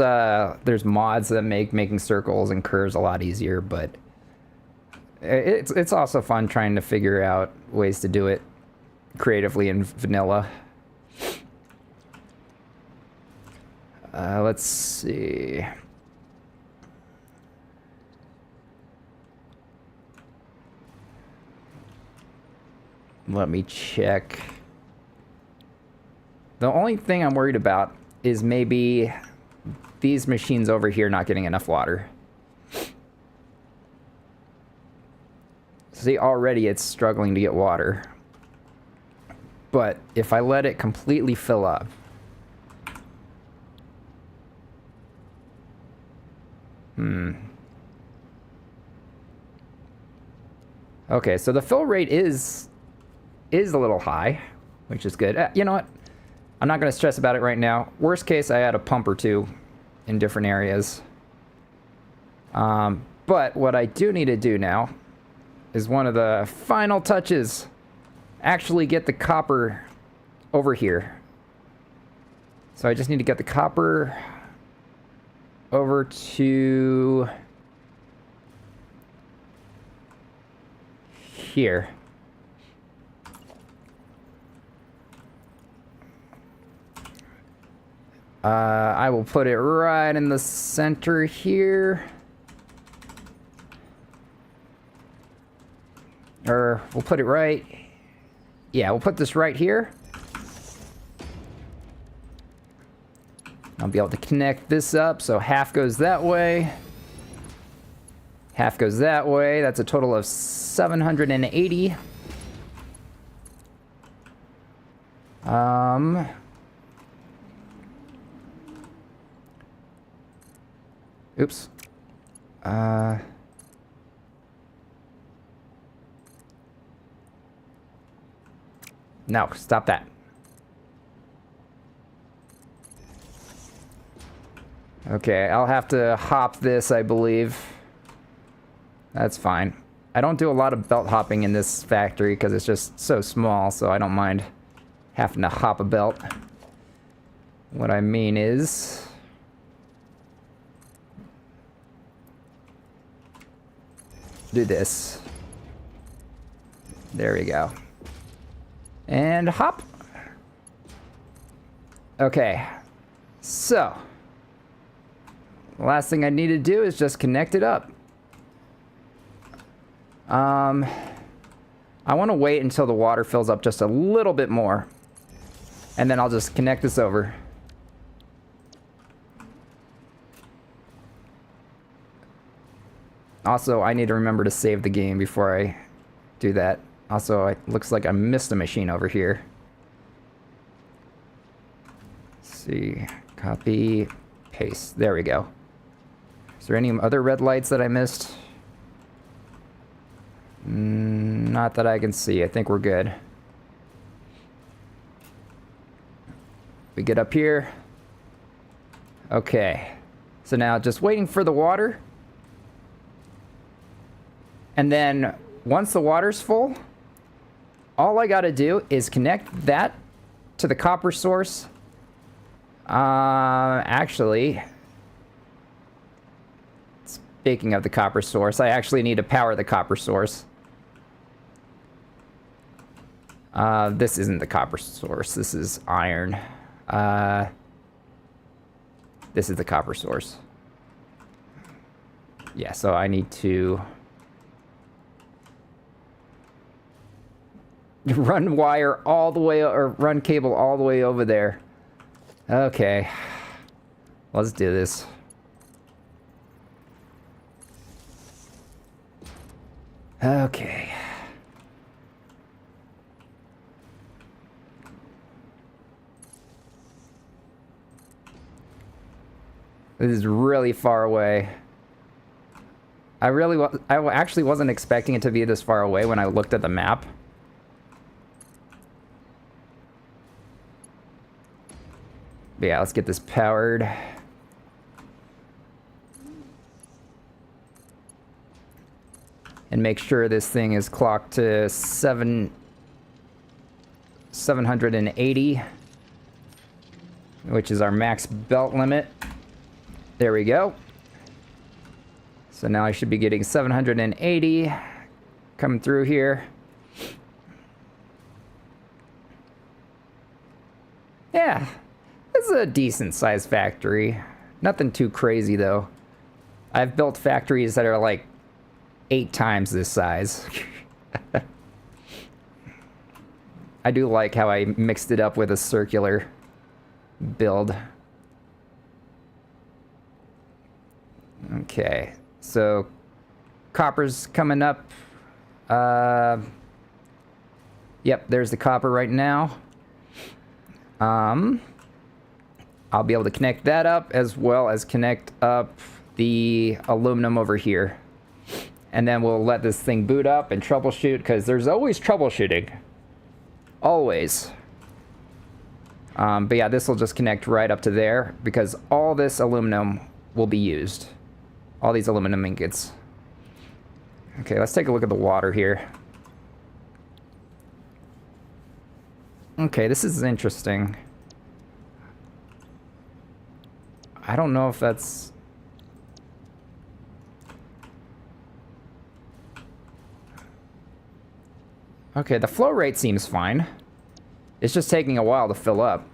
mods that make making circles and curves a lot easier, but it's also fun trying to figure out ways to do it creatively in vanilla. Let's see. Let me check. The only thing I'm worried about is maybe these machines over here not getting enough water. See, already it's struggling to get water. But if I let it completely fill up... Okay, so the fill rate is a little high, which is good. You know what? I'm not going to stress about it right now. Worst case, I add a pump or two in different areas. But what I do need to do now is one of the final touches. Actually get the copper over here. So I just need to get the copper over to here. I will put it right in the center here. Or we'll put it right... Yeah, we'll put this right here. I'll be able to connect this up, so half goes that way. Half goes that way. That's a total of 780. Oops. No, stop that. Okay, I'll have to hop this, I believe. That's fine. I don't do a lot of belt hopping in this factory because it's just so small, so I don't mind having to hop a belt. What I mean is... do this. There we go. And hop. Okay. So. The last thing I need to do is just connect it up. I want to wait until the water fills up just a little bit more. And then I'll just connect this over. Also, I need to remember to save the game before I do that. Also, it looks like I missed a machine over here. see. Copy, paste. There we go. Is there any other red lights that I missed? Not that I can see. I think we're good. We get up here. Okay. So now just waiting for the water. And then once the water's full, all I gotta do is connect that to the copper source. Actually, speaking of the copper source, I actually need to power the copper source. This isn't the copper source. This is iron. This is the copper source. Yeah, so I need to run wire all the way, or run cable all the way over there. Okay. Let's do this. Okay. This is really far away. I actually wasn't expecting it to be this far away when I looked at the map. But yeah, let's get this powered. And make sure this thing is clocked to 780, which is our max belt limit. There we go. So now I should be getting 780 coming through here. Yeah, it's a decent sized factory. Nothing too crazy though. I've built factories that are like 8 times this size. I do like how I mixed it up with a circular build. Okay, so copper's coming up. Yep, there's the copper right now. I'll be able to connect that up as well as connect up the aluminum over here. And then we'll let this thing boot up and troubleshoot, because there's always troubleshooting. Always. But yeah, this will just connect right up to there, because all this aluminum will be used. All these aluminum ingots. Okay, let's take a look at the water here. Okay, this is interesting. I don't know if that's... Okay, the flow rate seems fine. It's just taking a while to fill up.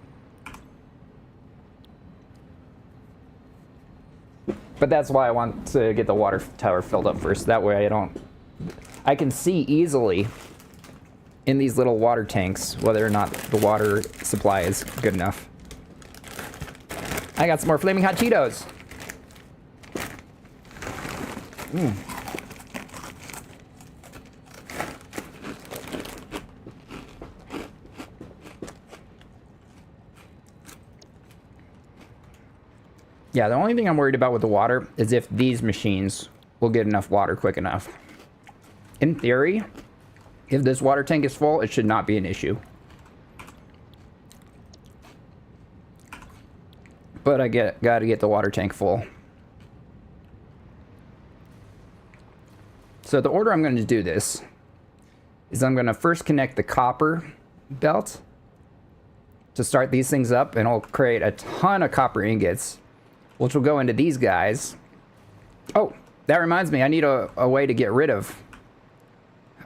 But that's why I want to get the water tower filled up first. That way I can see easily in these little water tanks whether or not the water supply is good enough. I got some more Flaming Hot Cheetos. Yeah, the only thing I'm worried about with the water is if these machines will get enough water quick enough. In theory, if this water tank is full, it should not be an issue. But I gotta get the water tank full. So the order I'm going to do this is I'm going to first connect the copper belt to start these things up, and I'll create a ton of copper ingots, which will go into these guys. Oh, that reminds me, I need a way to get rid of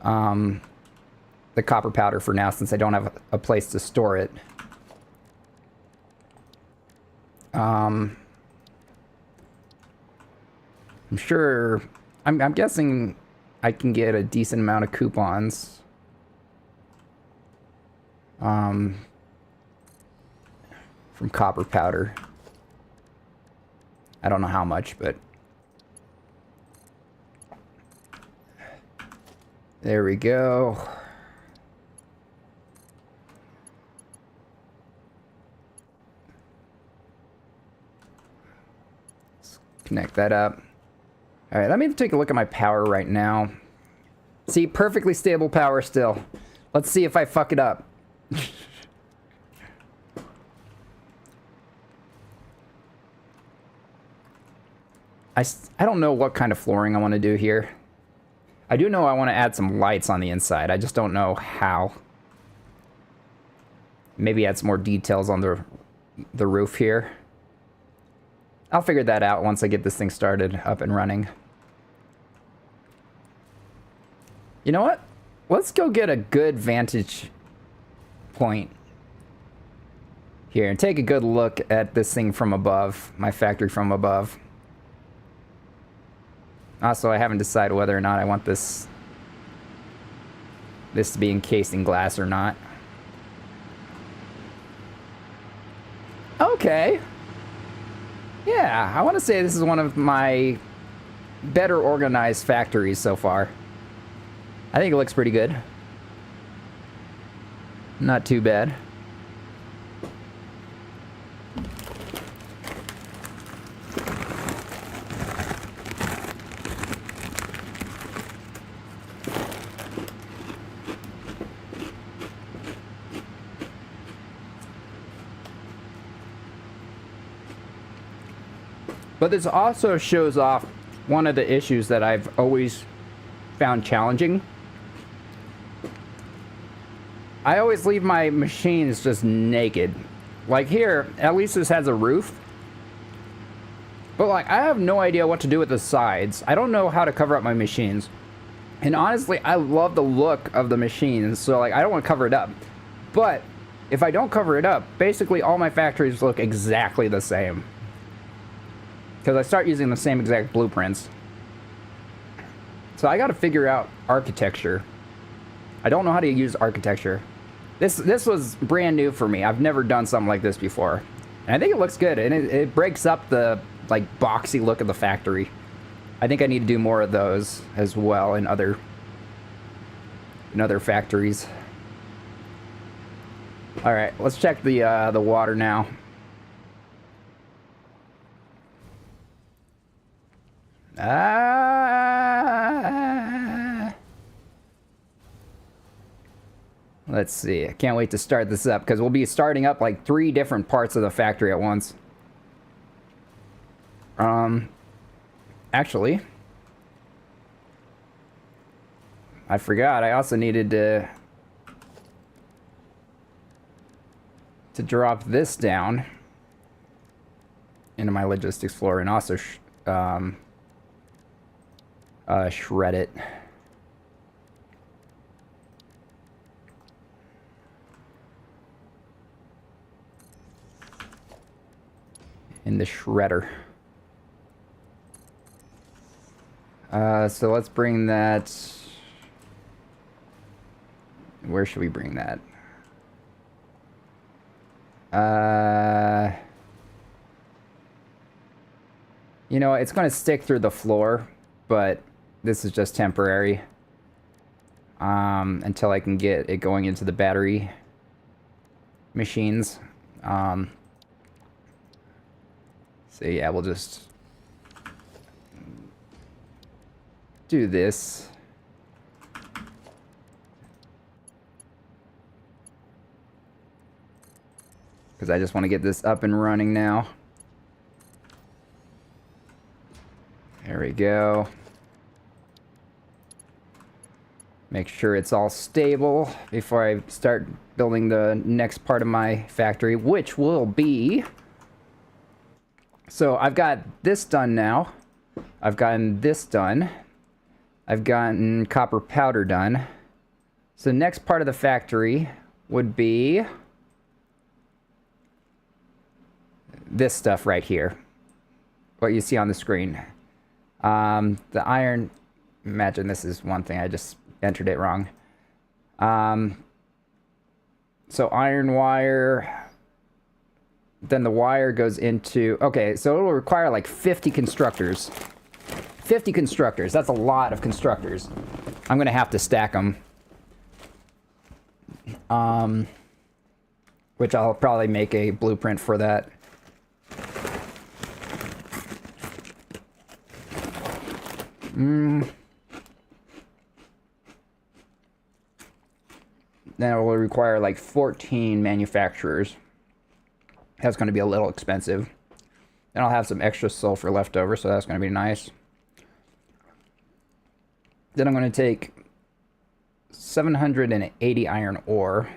the copper powder for now, since I don't have a place to store it. I'm sure, I'm guessing I can get a decent amount of coupons. From copper powder. I don't know how much, but there we go. Connect that up. All right, let me take a look at my power right now. See, perfectly stable power still. Let's see if I fuck it up. I don't know what kind of flooring I want to do here. I do know I want to add some lights on the inside. I just don't know how. Maybe add some more details on the roof here. I'll figure that out once I get this thing started up and running. You know what? Let's go get a good vantage point here and take a good look at this thing from above, my factory from above. Also, I haven't decided whether or not I want this to be encased in glass or not. Okay. Yeah, I want to say this is one of my better organized factories so far. I think it looks pretty good. Not too bad. But this also shows off one of the issues that I've always found challenging. I always leave my machines just naked. Like here, at least this has a roof. But like, I have no idea what to do with the sides. I don't know how to cover up my machines. And honestly, I love the look of the machines, so like, I don't want to cover it up. But if I don't cover it up, basically all my factories look exactly the same. Because I start using the same exact blueprints. So I got to figure out architecture. I don't know how to use architecture. This was brand new for me. I've never done something like this before. And I think it looks good. And it breaks up the like boxy look of the factory. I think I need to do more of those as well in other factories. All right, let's check the water now. Let's see. I can't wait to start this up because we'll be starting up like 3 different parts of the factory at once. Actually, I forgot. I also needed to drop this down into my logistics floor and also shred it. In the shredder. So let's bring that. Where should we bring that? You know, it's going to stick through the floor, but this is just temporary. Until I can get it going into the battery machines. So yeah, we'll just do this. Because I just want to get this up and running now. There we go. Make sure it's all stable before I start building the next part of my factory, which will be... So I've got this done now. I've gotten this done. I've gotten copper powder done. So the next part of the factory would be this stuff right here. What you see on the screen. The iron... Imagine this is one thing. I just entered it wrong. So iron wire... Then the wire goes into... Okay, so it will require like 50 constructors. 50 constructors. That's a lot of constructors. I'm going to have to stack them. Which I'll probably make a blueprint for that. Then it will require like 14 manufacturers. That's going to be a little expensive. Then I'll have some extra sulfur left over, so that's going to be nice. Then I'm going to take 780 iron ore.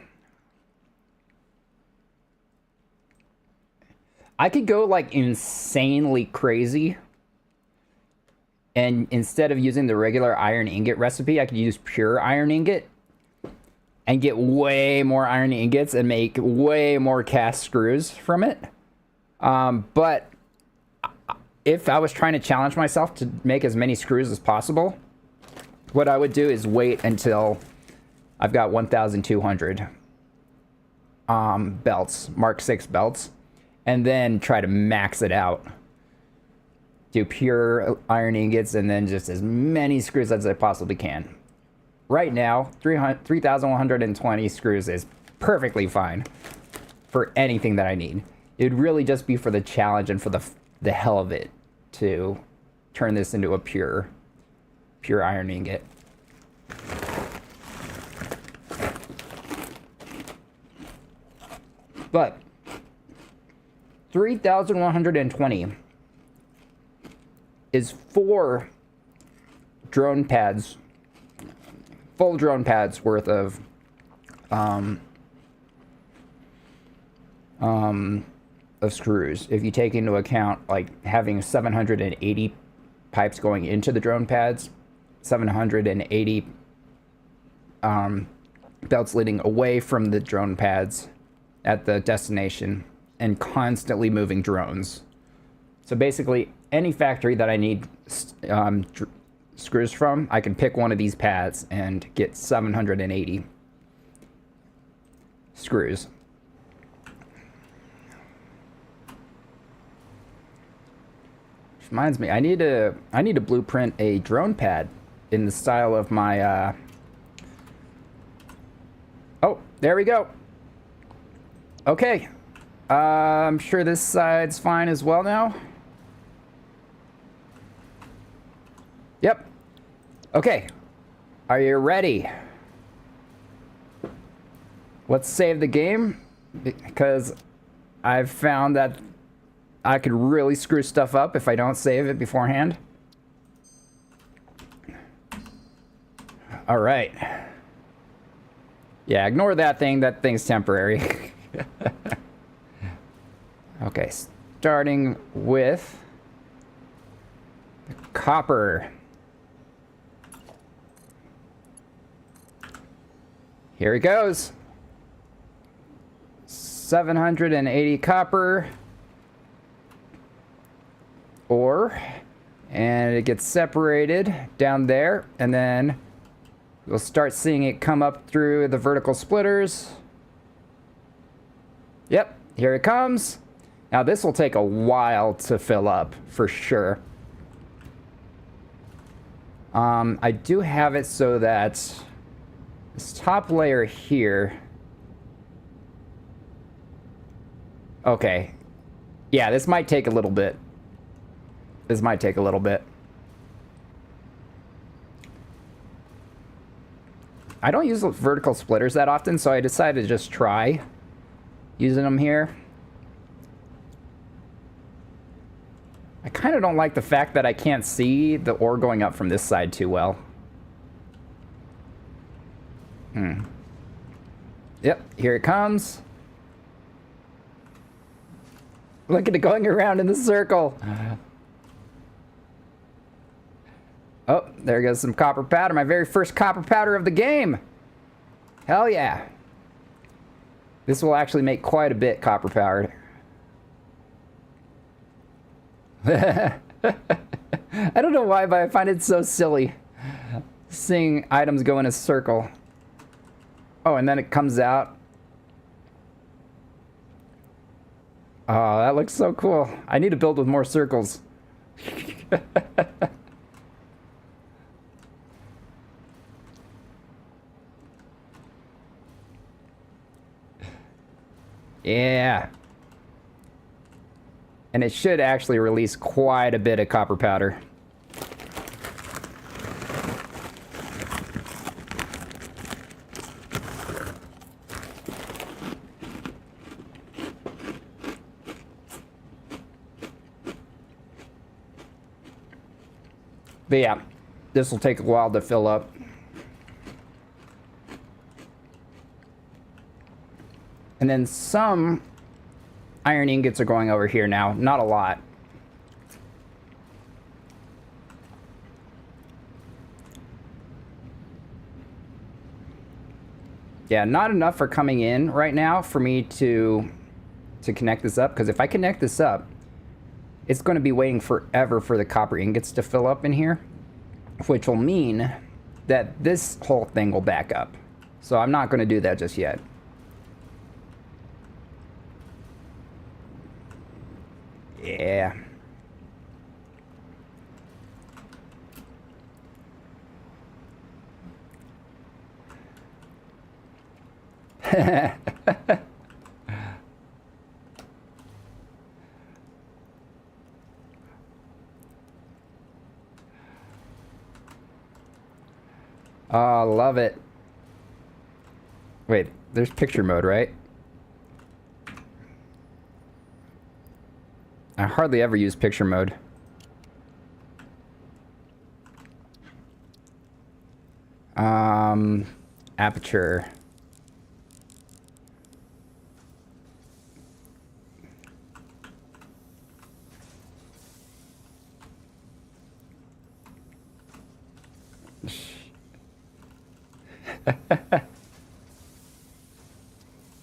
I could go like insanely crazy. And instead of using the regular iron ingot recipe, I could use pure iron ingot. And get way more iron ingots and make way more cast screws from it. But if I was trying to challenge myself to make as many screws as possible, what I would do is wait until I've got 1,200 belts, Mark 6 belts, and then try to max it out. Do pure iron ingots and then just as many screws as I possibly can. Right now, 3,120 screws is perfectly fine for anything that I need. It would really just be for the challenge and for the hell of it to turn this into a pure iron ingot. But 3,120 is 4 drone pads, full drone pads worth of screws. If you take into account like having 780 pipes going into the drone pads, 780 belts leading away from the drone pads at the destination, and constantly moving drones. So basically, any factory that I need screws from, I can pick one of these pads and get 780 screws. Which reminds me, I need to blueprint a drone pad in the style of my Oh, there we go. Okay. I'm sure this side's fine as well now. Yep. Okay. Are you ready? Let's save the game, because I've found that I could really screw stuff up if I don't save it beforehand. All right. Yeah, ignore that thing. That thing's temporary. Okay, starting with the copper. Here it goes. 780 copper ore, and it gets separated down there, and then we'll start seeing it come up through the vertical splitters. Yep, here it comes. Now this will take a while to fill up, for sure. I do have it so that this top layer here... Okay. Yeah, this might take a little bit. This might take a little bit. I don't use vertical splitters that often, so I decided to just try using them here. I kind of don't like the fact that I can't see the ore going up from this side too well. Yep, here it comes. Look at it going around in the circle. Oh, there goes some copper powder. My very first copper powder of the game. Hell yeah. This will actually make quite a bit copper powder. I don't know why, but I find it so silly seeing items go in a circle. Oh, and then it comes out. Oh, that looks so cool. I need to build with more circles. Yeah. And it should actually release quite a bit of copper powder. But yeah, this will take a while to fill up. And then some iron ingots are going over here now. Not a lot. Yeah, not enough for coming in right now for me to connect this up. Because if I connect this up, it's going to be waiting forever for the copper ingots to fill up in here. Which will mean that this whole thing will back up. So I'm not going to do that just yet. Yeah. Oh, love it. Wait, there's picture mode, right? I hardly ever use picture mode. Aperture.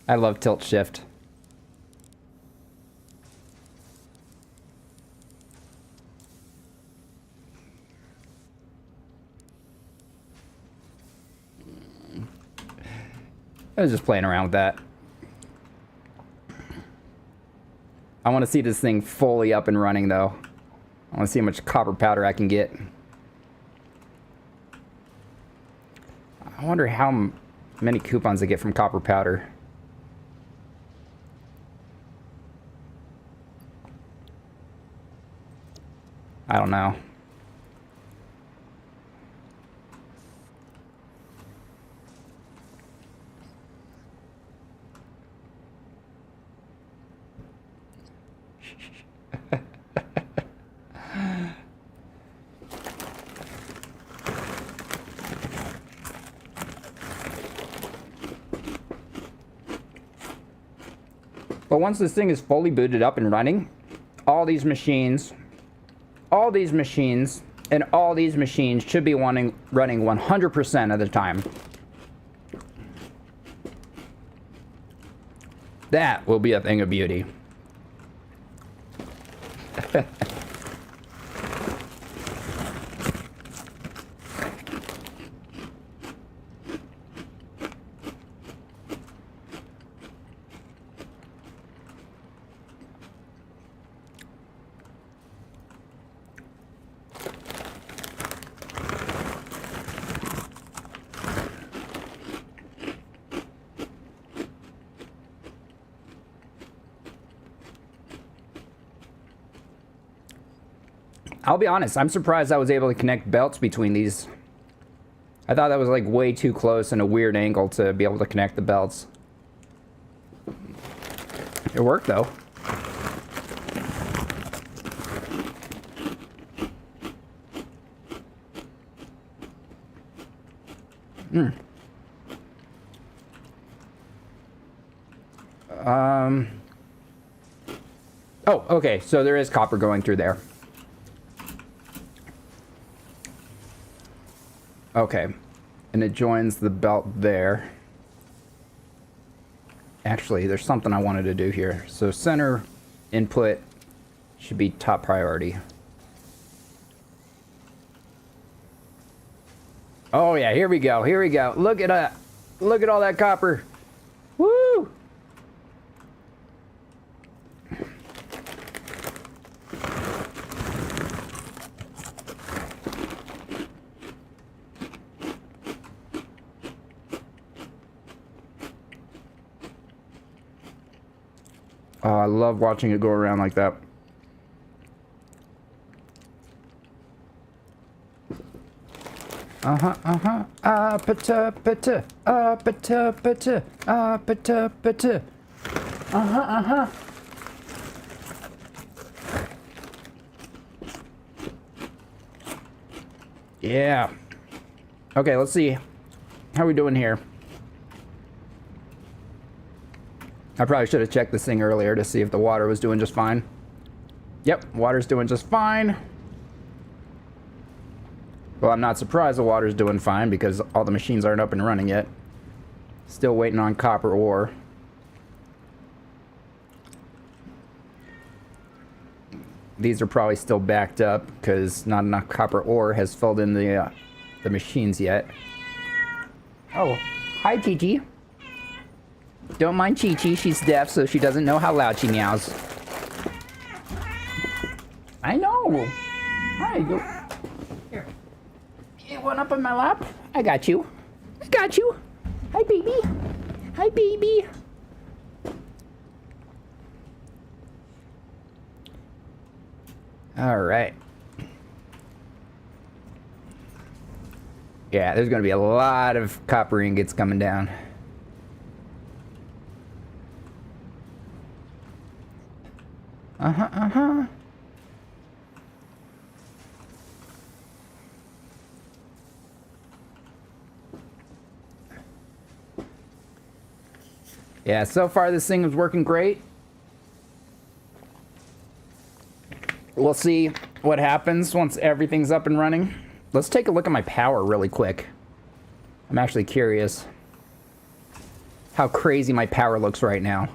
I love tilt shift. I was just playing around with that. I want to see this thing fully up and running, though. I want to see how much copper powder I can get. I wonder how many coupons I get from copper powder. I don't know. But once this thing is fully booted up and running, all these machines, and all these machines should be running 100% of the time. That will be a thing of beauty. I'll be honest, I'm surprised I was able to connect belts between these. I thought that was like way too close and a weird angle to be able to connect the belts. It worked though. Oh, okay, so there is copper going through there. Okay, and it joins the belt there. Actually, there's something I wanted to do here. So center input should be top priority. Oh yeah, here we go, here we go. Look at that. Look at all that copper. Woo! Oh, I love watching it go around like that. Pata pata, pata pata, pata pata. Yeah. Okay, let's see. How we doing here? I probably should have checked this thing earlier to see if the water was doing just fine. Yep, water's doing just fine. Well, I'm not surprised the water's doing fine because all the machines aren't up and running yet. Still waiting on copper ore. These are probably still backed up because not enough copper ore has filled in the machines yet. Oh, hi, Chi-Chi. Don't mind Chi-Chi, she's deaf, so she doesn't know how loud she meows. I know. Hi, go. Here. You want up on my lap? I got you. I got you. Hi, baby. Hi, baby. All right. Yeah, there's going to be a lot of copper ingots coming down. Uh-huh. Yeah, so far this thing is working great. We'll see what happens once everything's up and running. Let's take a look at my power really quick. I'm actually curious how crazy my power looks right now.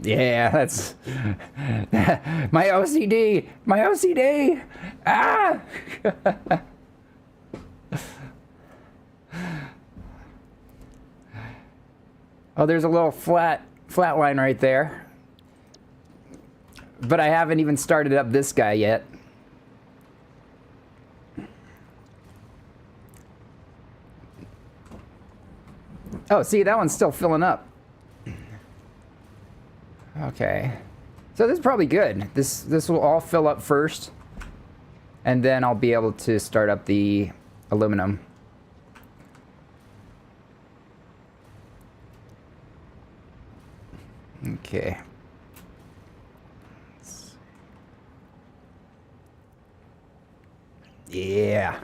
Yeah, that's my OCD. My OCD. Ah! Oh, there's a little flat line right there. But I haven't even started up this guy yet. Oh, see, that one's still filling up. Okay. So this is probably good. This will all fill up first. And then I'll be able to start up the aluminum. Okay. Yeah.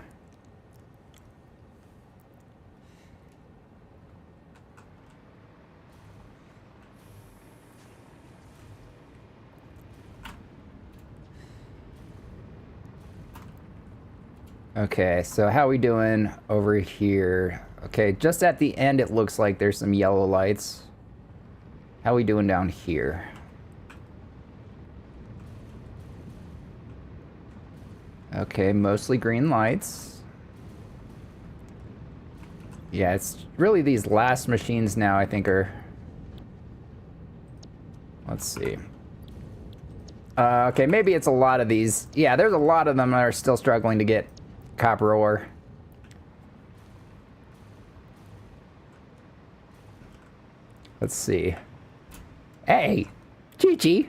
Okay, so how we doing over here? Okay, just at the end it looks like there's some yellow lights. How we doing down here? Okay, mostly green lights. Yeah, it's really these last machines now I think are... Let's see. Okay, maybe it's a lot of these. Yeah, there's a lot of them that are still struggling to get copper ore. Let's see. Hey, Chi-Chi.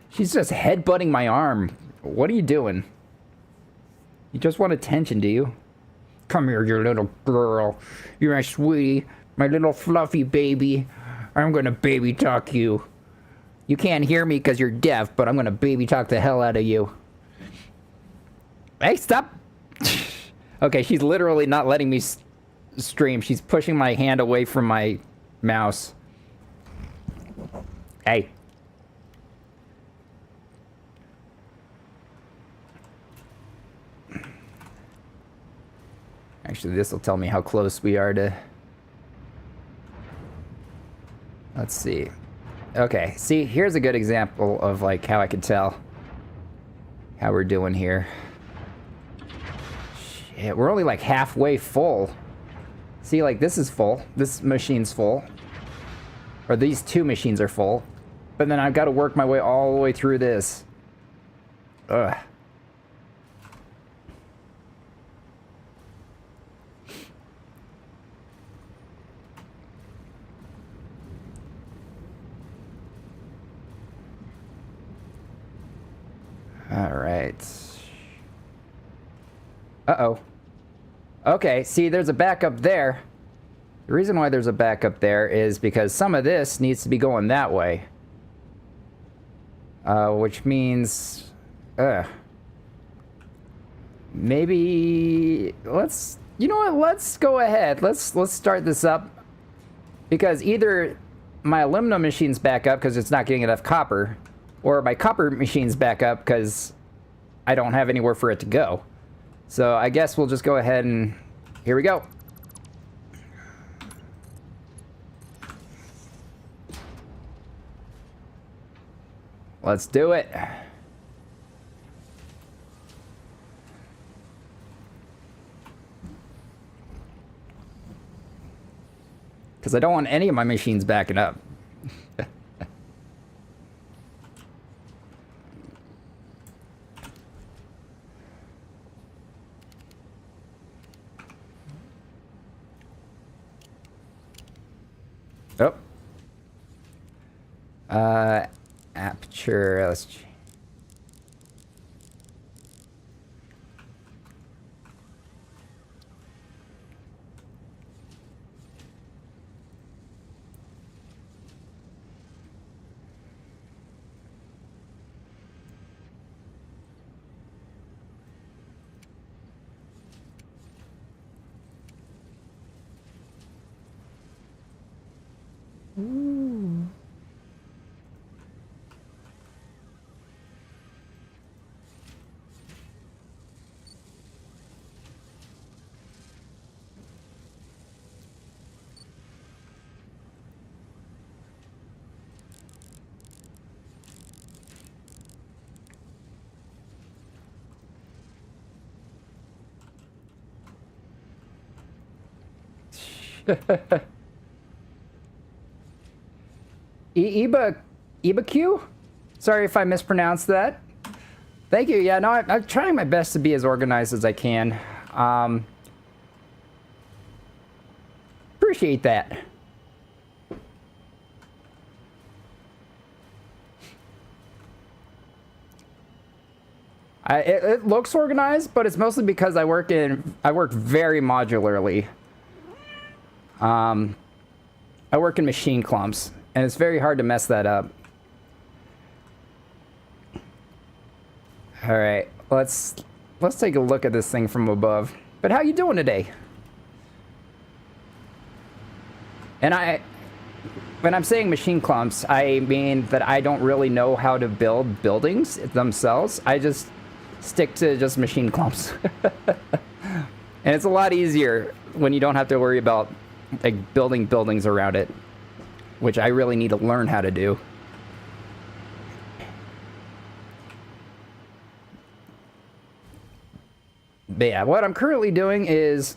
She's just headbutting my arm. What are you doing? You just want attention, do you? Come here, you little girl. You're my sweetie, my little fluffy baby. I'm gonna baby talk you. You can't hear me because you're deaf, but I'm gonna baby talk the hell out of you. Hey, stop! Okay, she's literally not letting me stream. She's pushing my hand away from my mouse. Hey. Actually, this will tell me how close we are to... Let's see. Okay, see, here's a good example of, like, how I could tell how we're doing here. Shit, we're only, like, halfway full. See, like, this is full. This machine's full. Or these two machines are full. But then I've got to work my way all the way through this. Ugh. All right. Uh-oh. Okay, see, there's a backup there. The reason why there's a backup there is because some of this needs to be going that way. Which means... maybe let's, you know what, let's go ahead. Let's start this up, because either my aluminum machine's back up because it's not getting enough copper, or my copper machine's back up because I don't have anywhere for it to go. So I guess we'll just go ahead and here we go. Let's do it. Because I don't want any of my machines backing up. Oh. Aperture, let's... Ooh. Iba-Q? Sorry if I mispronounced that. Thank you. Yeah, no, I'm trying my best to be as organized as I can. Appreciate that. It looks organized, but it's mostly because I work very modularly. I work in machine clumps, and it's very hard to mess that up. All right, let's take a look at this thing from above. But how you doing today? And when I'm saying machine clumps, I mean that I don't really know how to build buildings themselves. I just stick to just machine clumps. And it's a lot easier when you don't have to worry about like building buildings around it, which I really need to learn how to do. But yeah, what I'm currently doing is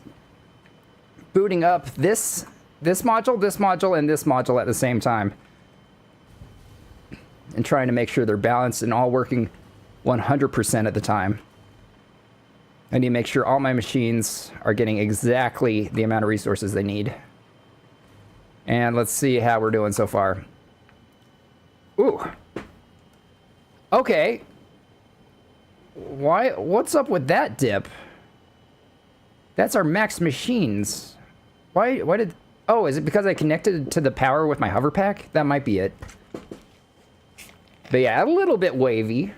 booting up this module, and this module at the same time, and trying to make sure they're balanced and all working 100% at the time. I need to make sure all my machines are getting exactly the amount of resources they need. And let's see how we're doing so far. Ooh. Okay. What's up with that dip? That's our max machines. Why did... Oh, is it because I connected to the power with my hover pack? That might be it. But yeah, a little bit wavy.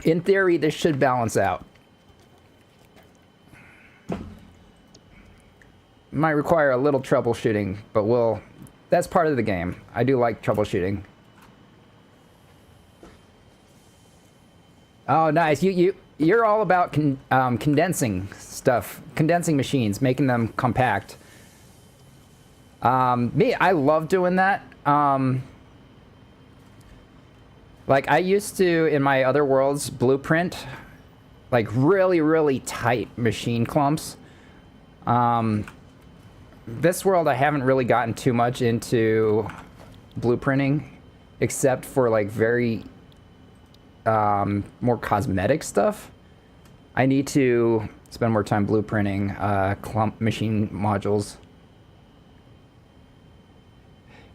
In theory, this should balance out. Might require a little troubleshooting, but that's part of the game. I do like troubleshooting. Oh, nice. You're all about condensing stuff, condensing machines, making them compact. Me, I love doing that. Like, I used to, in my other worlds, blueprint, like, really, really tight machine clumps. This world, I haven't really gotten too much into blueprinting, except for, like, very, more cosmetic stuff. I need to spend more time blueprinting, clump machine modules.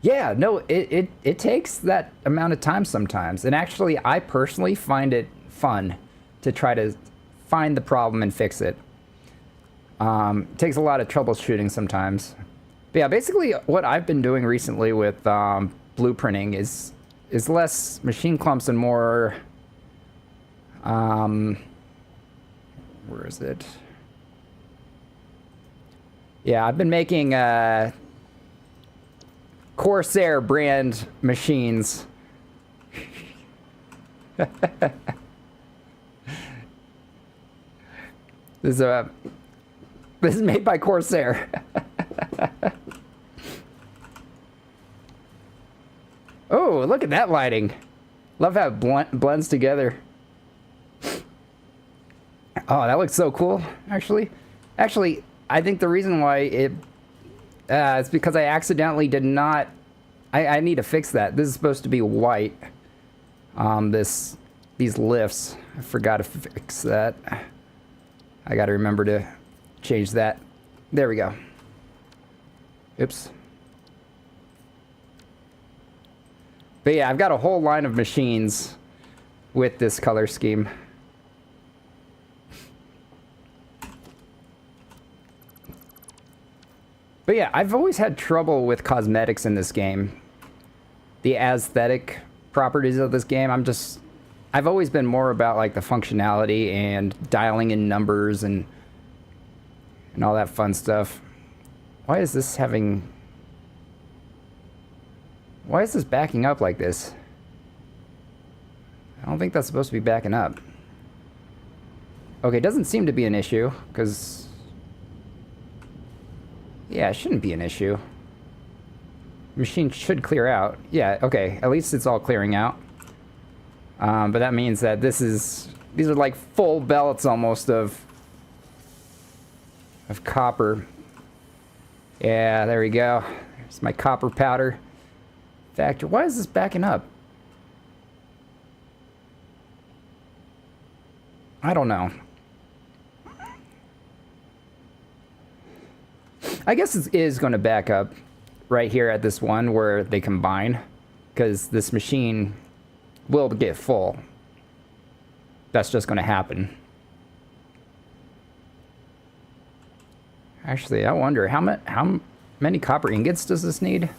Yeah, no, it takes that amount of time sometimes. And actually, I personally find it fun to try to find the problem and fix it. It takes a lot of troubleshooting sometimes. But yeah, basically what I've been doing recently with blueprinting is less machine clumps and more Where is it? Yeah, I've been making Corsair brand machines. This is made by Corsair. Oh, look at that lighting. Love how it blends together. Oh, that looks so cool, actually. Actually, I think the reason why it's because I accidentally did not... I need to fix that. This is supposed to be white. These lifts. I forgot to fix that. I gotta remember to change that. There we go. Oops. But yeah, I've got a whole line of machines with this color scheme. But yeah, I've always had trouble with cosmetics in this game. The aesthetic properties of this game, I've always been more about like the functionality and dialing in numbers and all that fun stuff. Why is this backing up like this? I don't think that's supposed to be backing up. Okay, it doesn't seem to be an issue, because... Yeah, it shouldn't be an issue. Machine should clear out. Yeah, okay, at least it's all clearing out. But that means that these are like full belts almost of copper. Yeah, there we go. There's my copper powder factor. Why is this backing up? I don't know. I guess it is going to back up right here at this one where they combine, because this machine will get full. That's just going to happen. Actually, I wonder how many copper ingots does this need?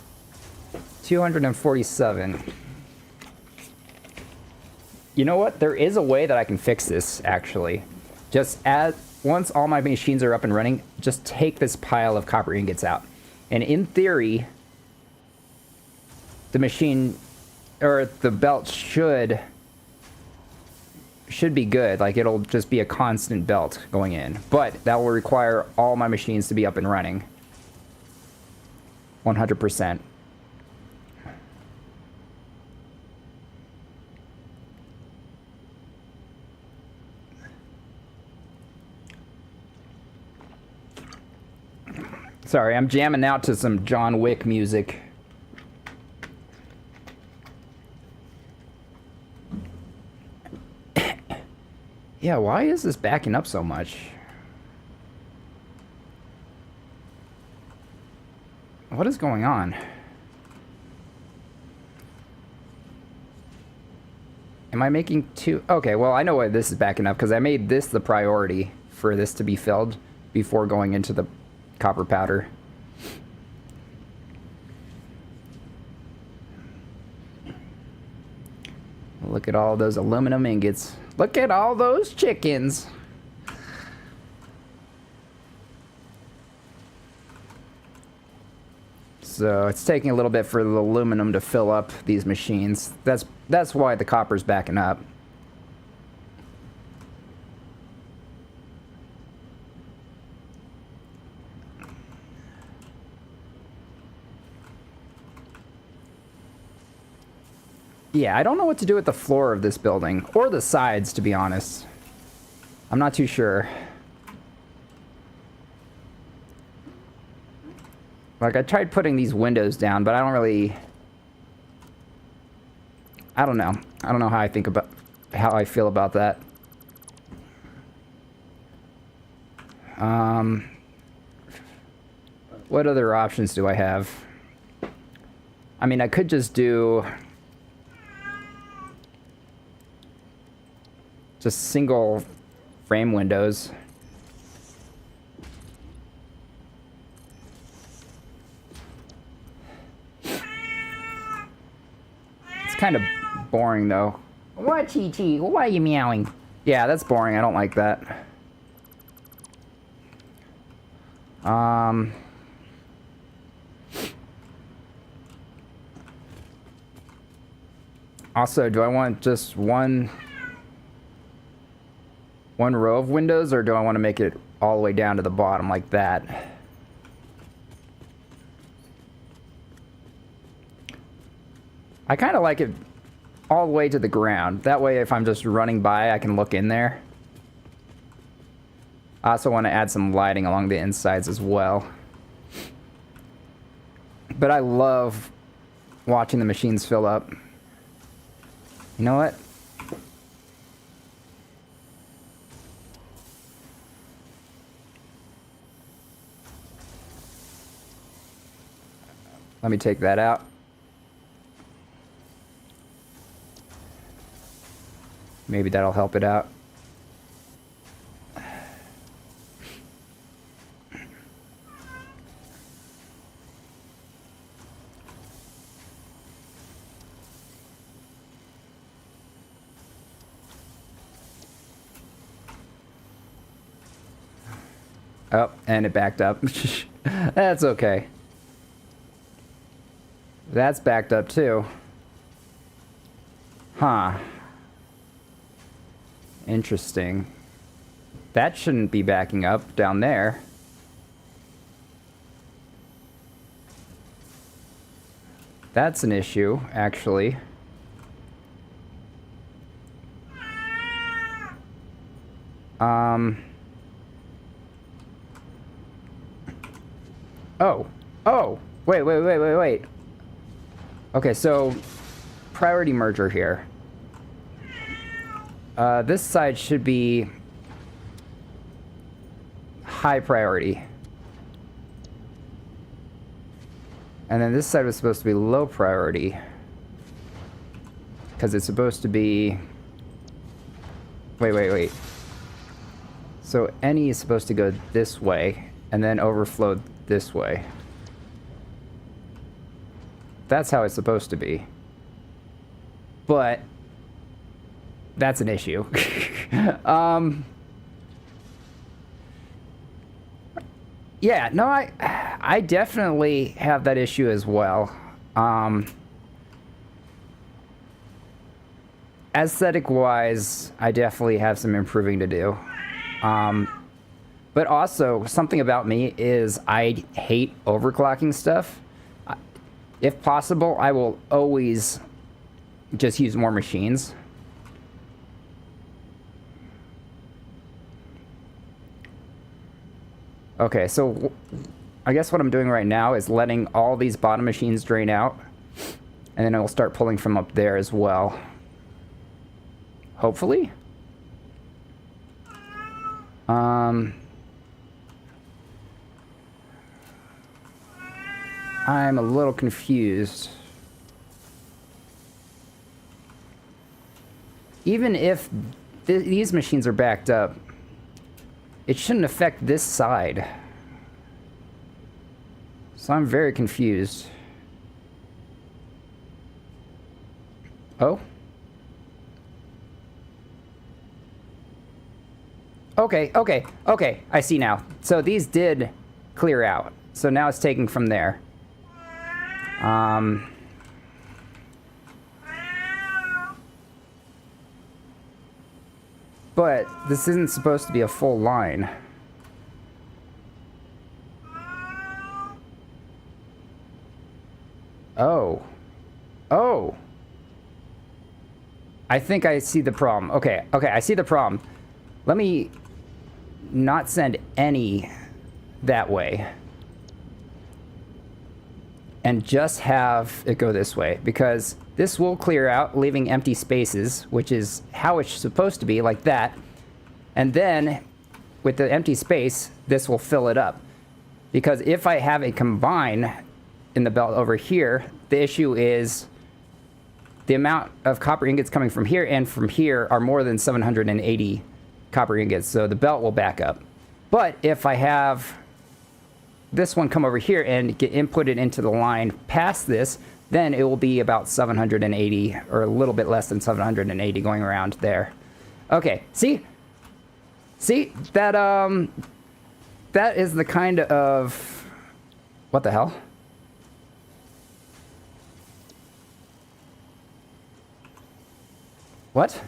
247. You know what? There is a way that I can fix this, actually. Once all my machines are up and running, just take this pile of copper ingots out. And in theory, the machine, or the belt should be good. Like, it'll just be a constant belt going in. But that will require all my machines to be up and running. 100%. Sorry, I'm jamming out to some John Wick music. Yeah, why is this backing up so much? What is going on? Am I making two? Okay, well, I know why this is backing up, because I made this the priority for this to be filled before going into the copper powder. Look at all those aluminum ingots. Look at all those chickens. So it's taking a little bit for the aluminum to fill up these machines. That's why the copper's backing up. Yeah, I don't know what to do with the floor of this building, or the sides, to be honest. I'm not too sure. Like, I tried putting these windows down, but I don't really... I don't know. I don't know how I feel about that. What other options do I have? I mean, I could just do... just single frame windows. It's kind of boring, though. What, Chi-Chi? Why are you meowing? Yeah, that's boring. I don't like that. Also, do I want just one row of windows, or do I want to make it all the way down to the bottom like that? I kind of like it all the way to the ground. That way, if I'm just running by, I can look in there. I also want to add some lighting along the insides as well. But I love watching the machines fill up. You know what? Let me take that out. Maybe that'll help it out. Oh, and it backed up. That's okay. That's backed up too. Huh. Interesting. That shouldn't be backing up down there. That's an issue, actually. Oh. Oh. Wait. Okay, so priority merger here. This side should be high priority. And then this side was supposed to be low priority. Because it's supposed to be... Wait. So any is supposed to go this way, and then overflow this way. That's how it's supposed to be. But that's an issue. Yeah, no, I definitely have that issue as well. Aesthetic-wise, I definitely have some improving to do. But also, something about me is I hate overclocking stuff. If possible, I will always just use more machines. Okay, so I guess what I'm doing right now is letting all these bottom machines drain out, and then I will start pulling from up there as well. Hopefully. I'm a little confused. Even if these machines are backed up, it shouldn't affect this side. So I'm very confused. Oh? Okay. I see now. So these did clear out. So now it's taking from there. But this isn't supposed to be a full line. Oh. I think I see the problem. Okay, I see the problem. Let me not send any that way. And just have it go this way, because this will clear out, leaving empty spaces, which is how it's supposed to be, like that. And then, with the empty space, this will fill it up. Because if I have a combine in the belt over here, the issue is the amount of copper ingots coming from here and from here are more than 780 copper ingots, so the belt will back up. But if I have this one come over here and get inputted into the line past this, then it will be about 780, or a little bit less than 780 going around there. Okay, see? See? That is the kind of... What the hell? What?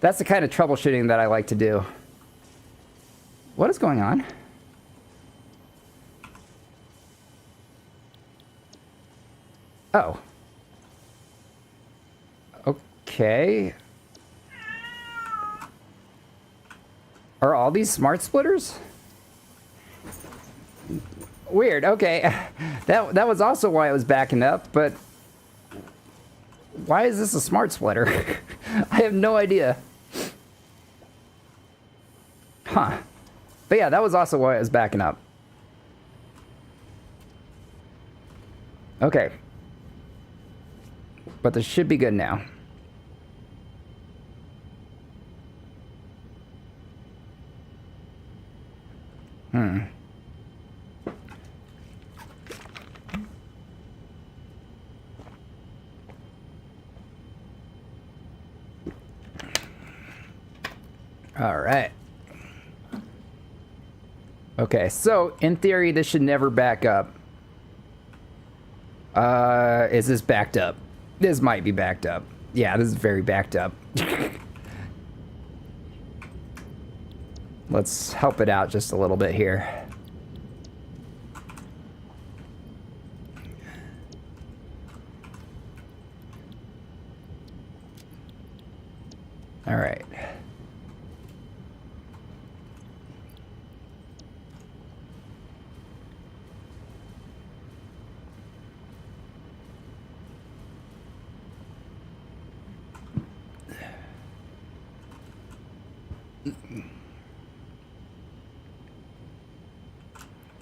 That's the kind of troubleshooting that I like to do. What is going on? Oh. Okay. Are all these smart splitters? Weird, okay. That was also why it was backing up, but... Why is this a smart splitter? I have no idea. Huh. But yeah, that was also why it was backing up. Okay. But this should be good now. All right. Okay, so in theory, this should never back up. Is this backed up? This might be backed up. Yeah, this is very backed up. Let's help it out just a little bit here. All right.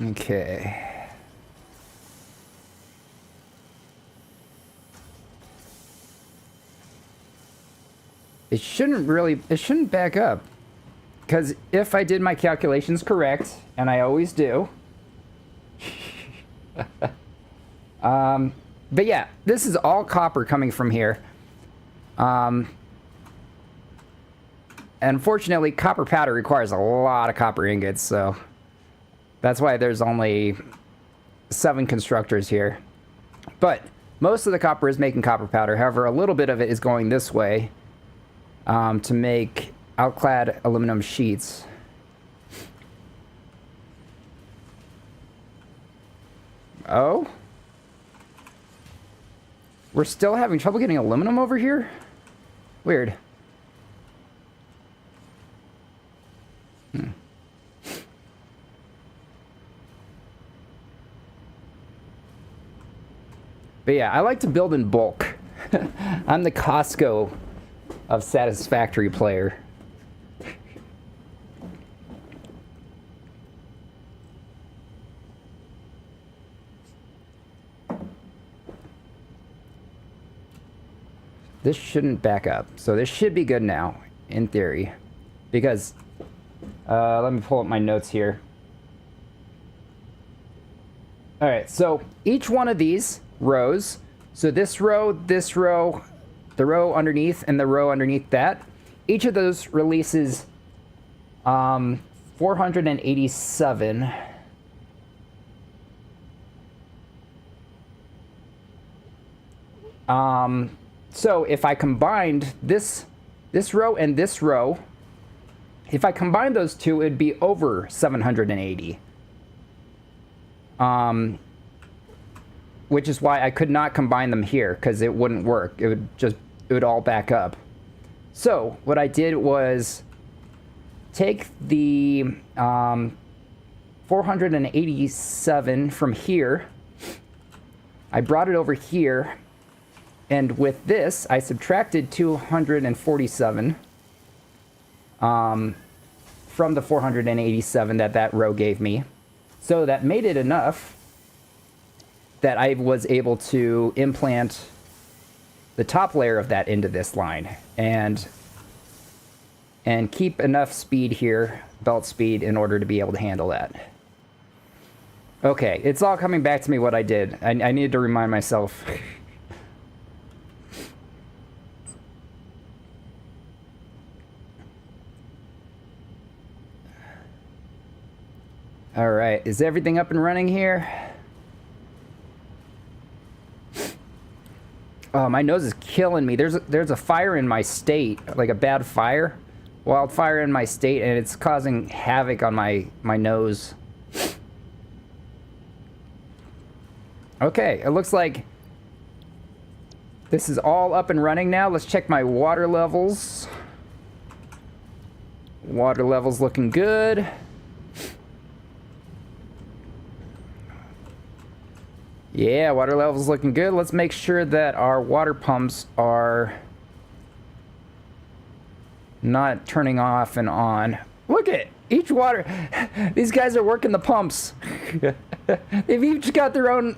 Okay. It shouldn't back up. Because if I did my calculations correct, and I always do. But yeah, this is all copper coming from here. Unfortunately, copper powder requires a lot of copper ingots, so that's why there's only 7 constructors here. But most of the copper is making copper powder. However, a little bit of it is going this way to make outclad aluminum sheets. Oh? We're still having trouble getting aluminum over here? Weird. But yeah, I like to build in bulk. I'm the Costco of Satisfactory player. This shouldn't back up. So this should be good now, in theory. Because, let me pull up my notes here. Alright, so each one of these rows, so this row, the row underneath, and the row underneath that, each of those releases 487. So if I combined this row and this row, if I combine those two, it'd be over 780. Which is why I could not combine them here, because it wouldn't work. It would all back up. So what I did was take the 487 from here. I brought it over here, and with this, I subtracted 247 from the 487 that row gave me. So that made it enough that I was able to implant the top layer of that into this line and keep enough speed here, belt speed, in order to be able to handle that. Okay, it's all coming back to me what I did. I needed to remind myself. All right, is everything up and running here? Oh, my nose is killing me. There's a fire in my state, like a bad fire, wildfire in my state, and it's causing havoc on my nose. Okay, it looks like this is all up and running now. Let's check my water levels. Water levels looking good. Yeah, water levels looking good. Let's make sure that our water pumps are not turning off and on. Look at each water. These guys are working the pumps. They've each got their own.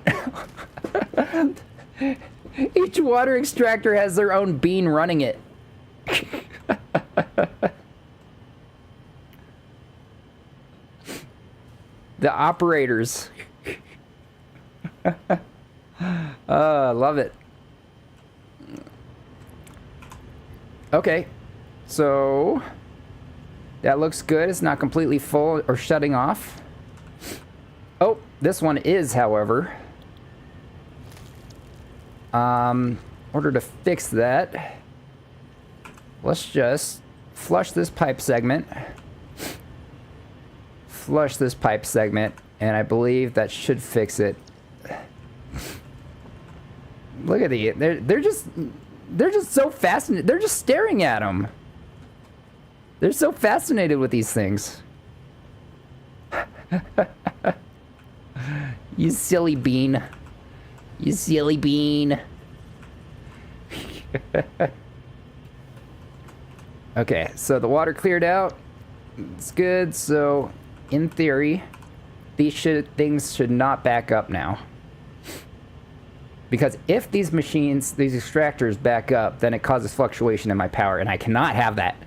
Each water extractor has their own bean running it. The operators. I love it. Okay, so that looks good. It's not completely full or shutting off. Oh, this one is, however. In order to fix that, let's just flush this pipe segment. Flush this pipe segment, and I believe that should fix it. Look at they're just so fascinated. They're just staring at them. They're so fascinated with these things. You silly bean. You silly bean. Okay, so the water cleared out. It's good. So, in theory, these things should not back up now. Because if these machines, these extractors back up, then it causes fluctuation in my power, and I cannot have that.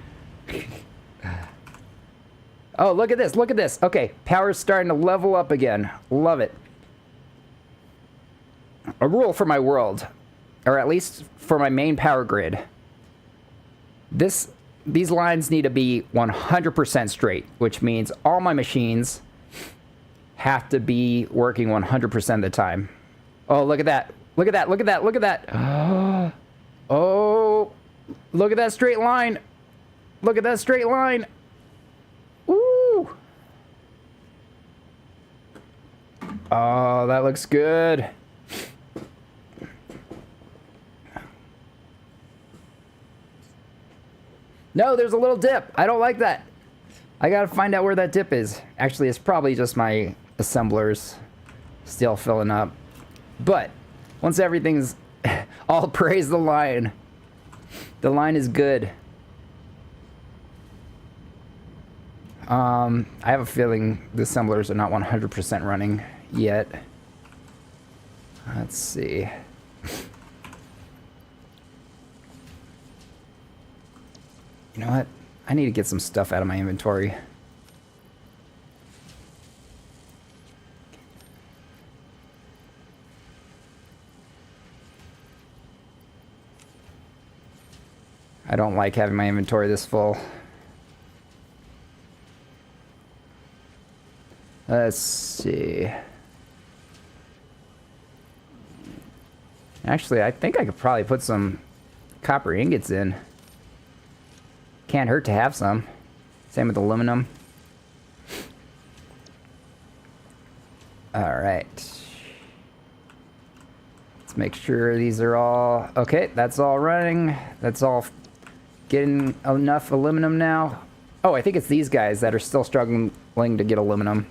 Oh, look at this, look at this. Okay, power's starting to level up again. Love it. A rule for my world, or at least for my main power grid. These lines need to be 100% straight, which means all my machines have to be working 100% of the time. Oh, look at that. Look at that, look at that, look at that. Oh, look at that straight line. Look at that straight line. Ooh. Oh, that looks good. No, there's a little dip. I don't like that. I gotta find out where that dip is. Actually, it's probably just my assemblers still filling up. But once everything's all praise the line. The line is good. I have a feeling the assemblers are not 100% running yet. Let's see. You know what? I need to get some stuff out of my inventory. I don't like having my inventory this full. Let's see. Actually, I think I could probably put some copper ingots in. Can't hurt to have some. Same with aluminum. All right. Let's make sure these are all... Okay, that's all running. That's all getting enough aluminum now. Oh, I think it's these guys that are still struggling to get aluminum.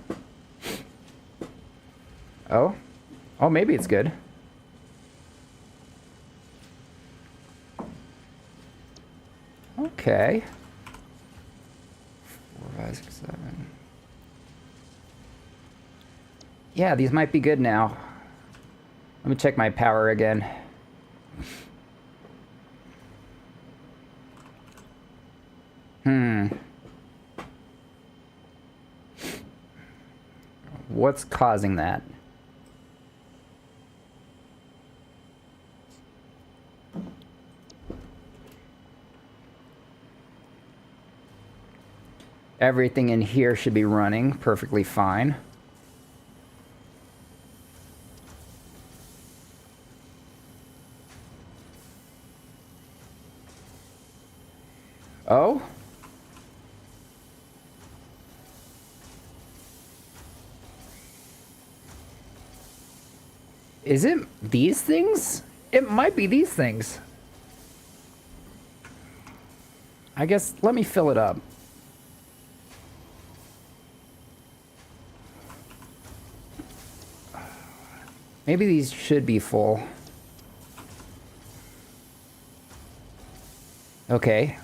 Oh? Oh, maybe it's good. Okay. 4, 5, 6, 7. Yeah, these might be good now. Let me check my power again. What's causing that? Everything in here should be running perfectly fine. Oh? Is it these things? It might be these things. I guess, let me fill it up. Maybe these should be full. Okay.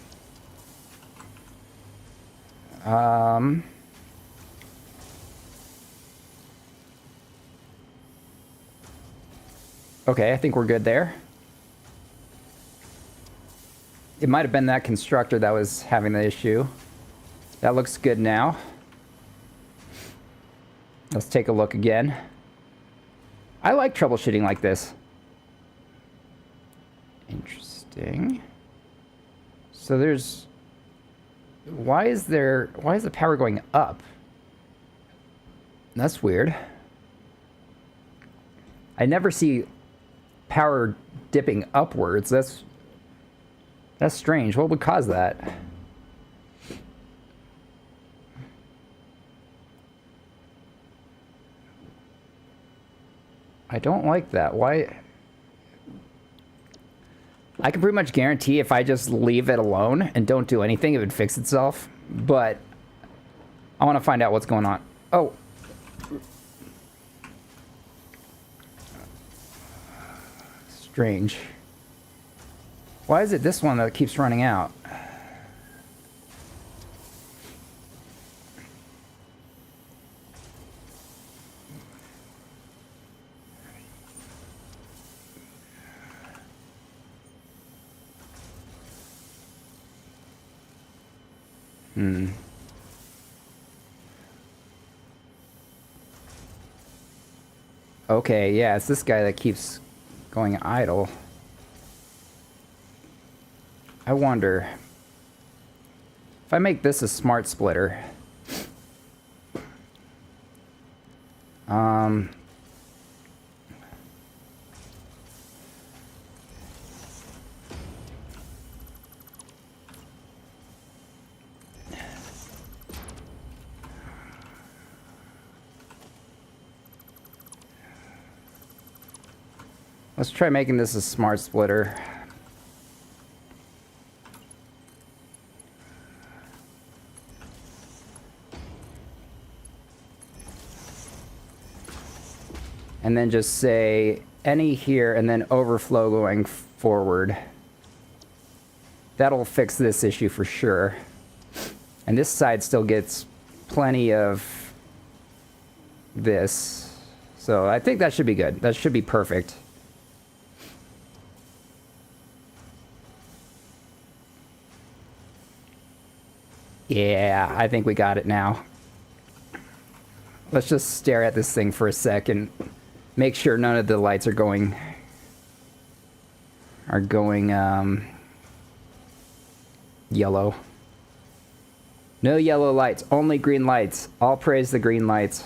Okay, I think we're good there. It might have been that constructor that was having the issue. That looks good now. Let's take a look again. I like troubleshooting like this. Interesting. So there's... Why is the power going up? That's weird. I never see power dipping upwards. That's strange. What would cause that? I don't like that. Why? I can pretty much guarantee if I just leave it alone and don't do anything, it would fix itself. But I want to find out what's going on. Oh. Strange. Why is it this one that keeps running out? Okay, yeah, it's this guy that keeps going idle. I wonder if I make this a smart splitter. Let's try making this a smart splitter. And then just say any here and then overflow going forward. That'll fix this issue for sure. And this side still gets plenty of this. So I think that should be good. That should be perfect. Yeah, I think we got it now. Let's just stare at this thing for a sec and make sure none of the lights are going yellow. No yellow lights, only green lights. All praise the green lights.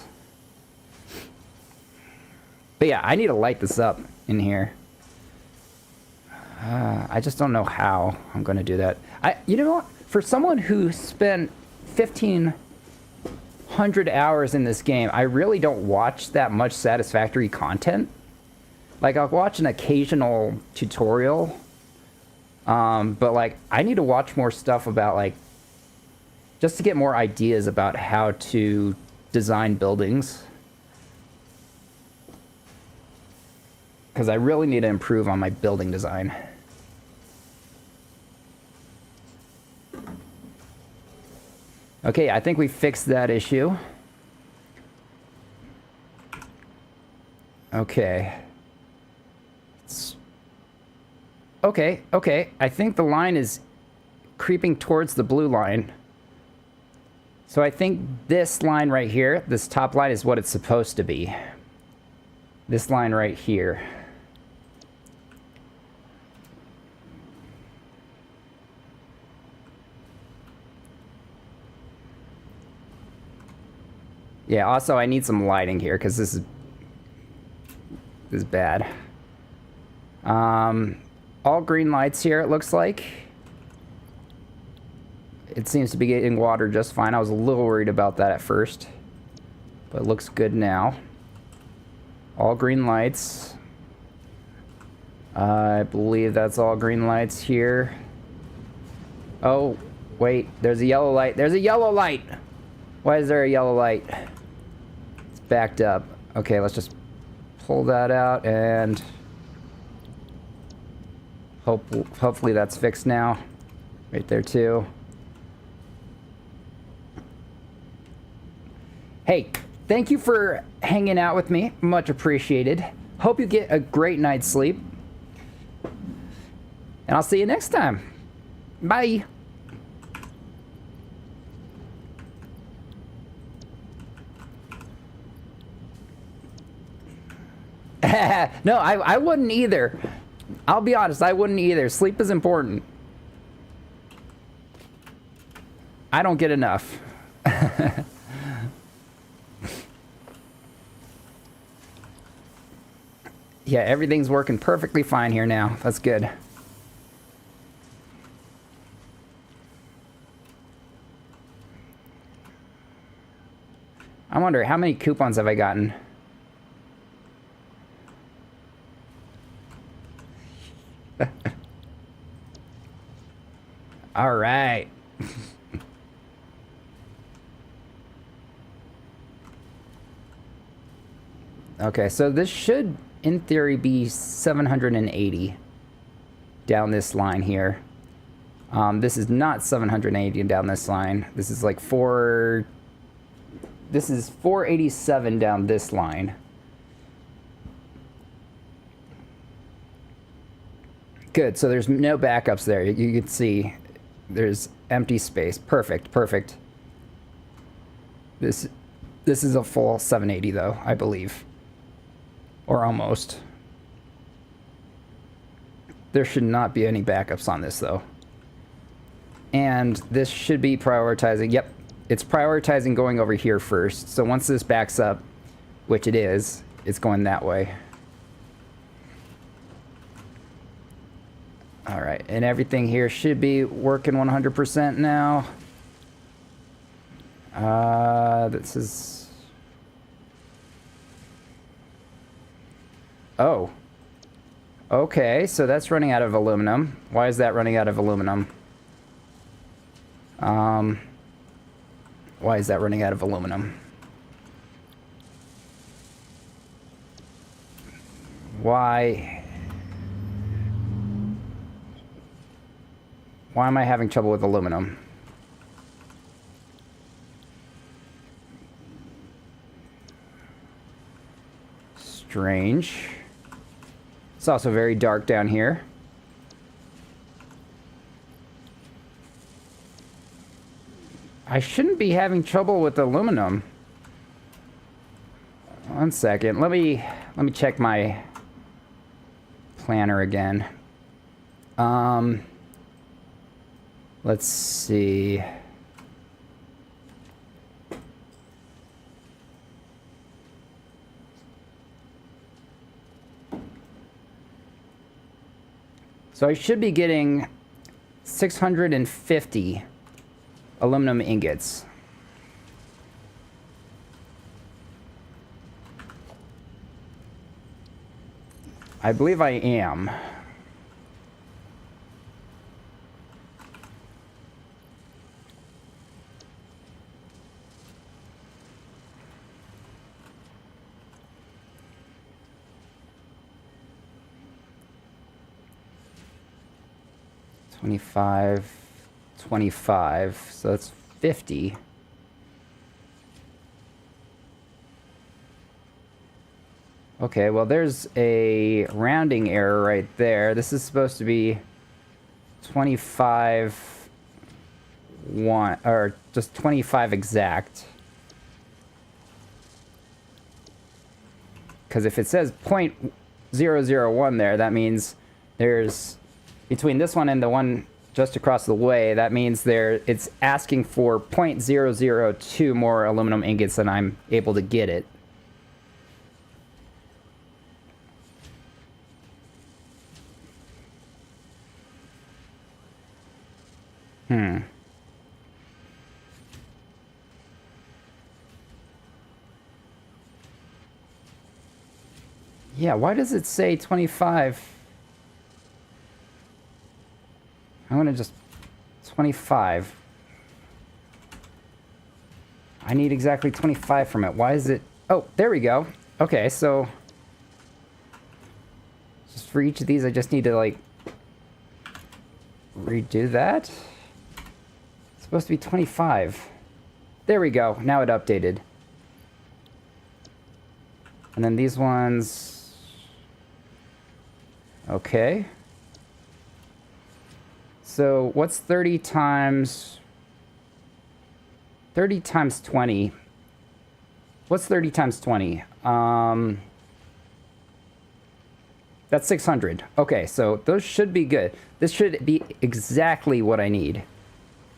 But yeah, I need to light this up in here. I just don't know how I'm going to do that. You know what? For someone who spent 1,500 hours in this game, I really don't watch that much Satisfactory content. Like, I'll watch an occasional tutorial, but, like, I need to watch more stuff about, like, just to get more ideas about how to design buildings. Because I really need to improve on my building design. Okay, I think we fixed that issue. Okay. Okay. I think the line is creeping towards the blue line. So I think this line right here, this top line, is what it's supposed to be. This line right here. Yeah, also I need some lighting here because this is bad. All green lights here, it looks like. It seems to be getting water just fine. I was a little worried about that at first, but it looks good now. All green lights. I believe that's all green lights here. Oh, wait, there's a yellow light. There's a yellow light! Why is there a yellow light? It's backed up. Okay, let's just pull that out and hopefully that's fixed now. Right there too. Hey, thank you for hanging out with me. Much appreciated. Hope you get a great night's sleep. And I'll see you next time. Bye. No, I wouldn't either. I'll be honest, I wouldn't either. Sleep is important. I don't get enough. Yeah, everything's working perfectly fine here now. That's good. I wonder, how many coupons have I gotten? All right. Okay, so this should, in theory, be 780 down this line here. This is not 780 down this line. This is like this is 487 down this line. Good, so there's no backups there. You can see there's empty space. Perfect, perfect. This is a full 780 though, I believe. Or almost. There should not be any backups on this though. And this should be prioritizing, yep, it's prioritizing going over here first. So once this backs up, which it is, it's going that way. All right, and everything here should be working 100% now. This is... Oh. Okay, so that's running out of aluminum. Why is that running out of aluminum? Why is that running out of aluminum? Why am I having trouble with aluminum? Strange. It's also very dark down here. I shouldn't be having trouble with aluminum. One second. Let me check my planner again. Let's see. So I should be getting 650 aluminum ingots. I believe I am. $25, so that's 50. Okay, well there's a rounding error right there. This is supposed to be 25 one, or just 25 exact. Because if it says 0.001 there, that means there's, between this one and the one just across the way, that means it's asking for 0.002 more aluminum ingots than I'm able to get it. Yeah, why does it say 25? I'm gonna just... 25. I need exactly 25 from it. Why is it... Oh, there we go. Okay, so... just for each of these, I just need to, like... redo that? It's supposed to be 25. There we go. Now it updated. And then these ones... okay. So, what's 30 times... 30 times 20? What's 30 times 20? That's 600. Okay, so those should be good. This should be exactly what I need.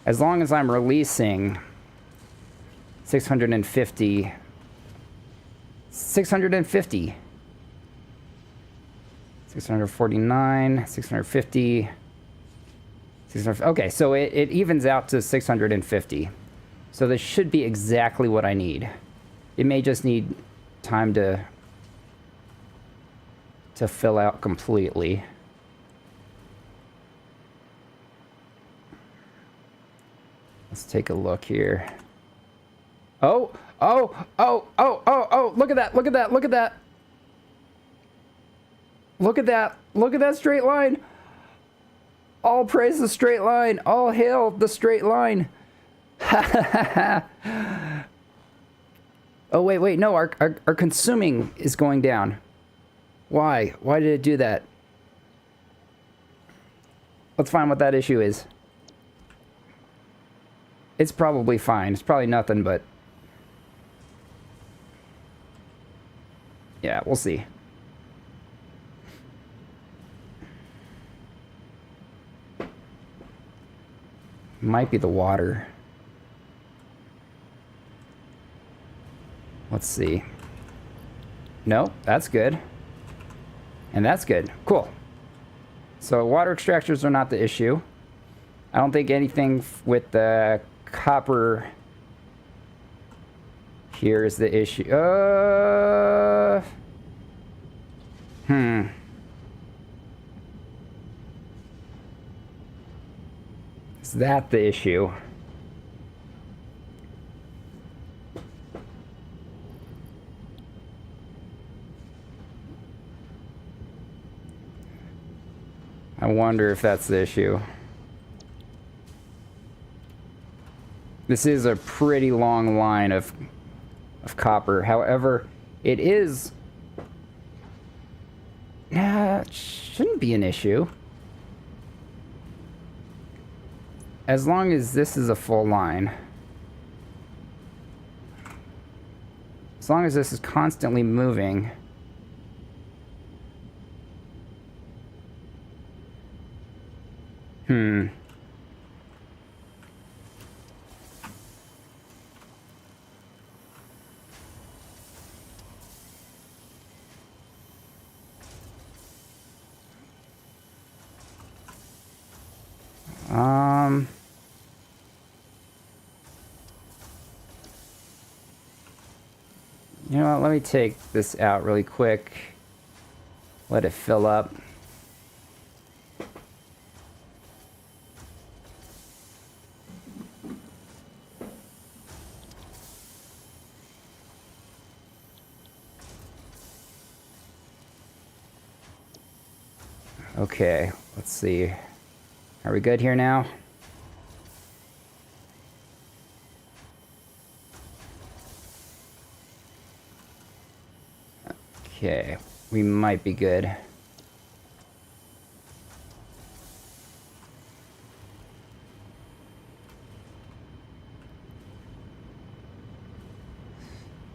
As long as I'm releasing 650. 650. 649, 650. 600, okay, so it evens out to 650. So this should be exactly what I need. It may just need time to fill out completely. Let's take a look here. Oh, oh, oh, oh, oh, oh, look at that, look at that, look at that. Look at that, look at that straight line. All praise the straight line. All hail the straight line. Oh, wait, wait, no, our consuming is going down. Why? Why did it do that? Let's find what that issue is. It's probably fine. It's probably nothing, but... yeah, we'll see. Might be the water. Let's see. No, that's good. And that's good. Cool. So water extractors are not the issue. I don't think anything with the copper here is the issue. Is that the issue? I wonder if that's the issue. This is a pretty long line of copper. However, it is... it shouldn't be an issue. As long as this is a full line. As long as this is constantly moving. You know what, let me take this out really quick. Let it fill up. Okay, let's see. Are we good here now? Okay, we might be good.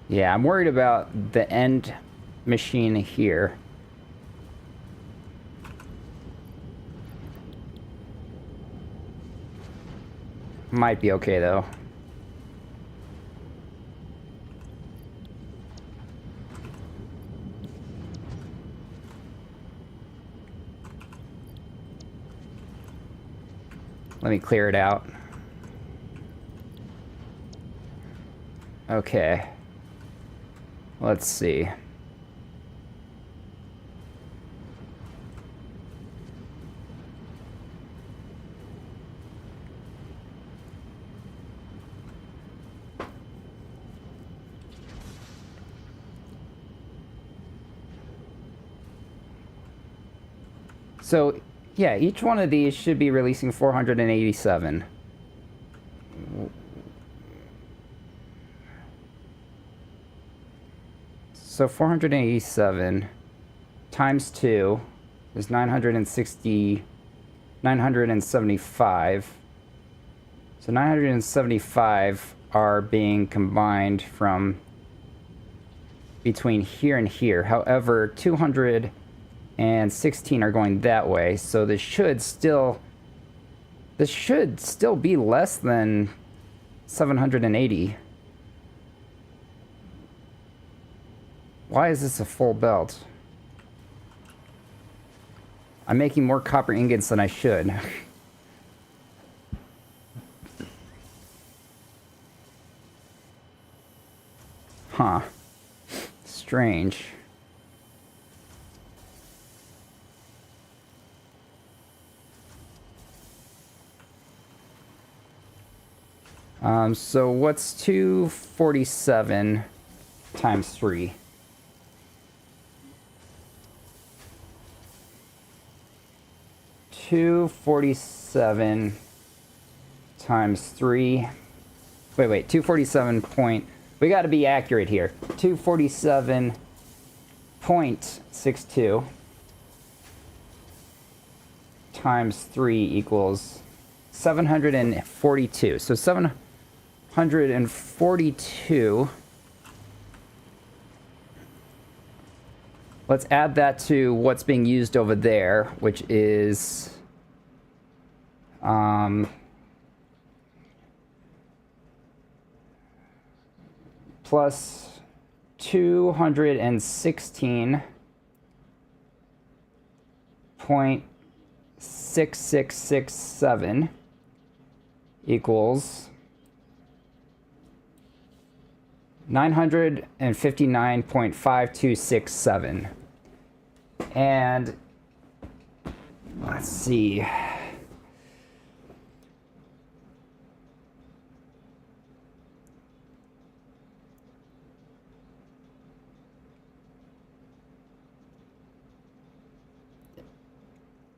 Yeah, I'm worried about the end machine here. Might be okay, though. Let me clear it out. Okay. Let's see. So, yeah, each one of these should be releasing 487. So 487 times 2 is 975. So 975 are being combined from between here and here. However, 216 are going that way, so this should still be less than 780. Why is this a full belt? I'm making more copper ingots than I should. Huh. Strange. So what's 247 times 3? $247 times 3. Wait, 247 point. We got to be accurate here. 247.62 times 3 equals 742. So 742. Let's add that to what's being used over there, which is plus 216.6667 equals 959.5267. And let's see.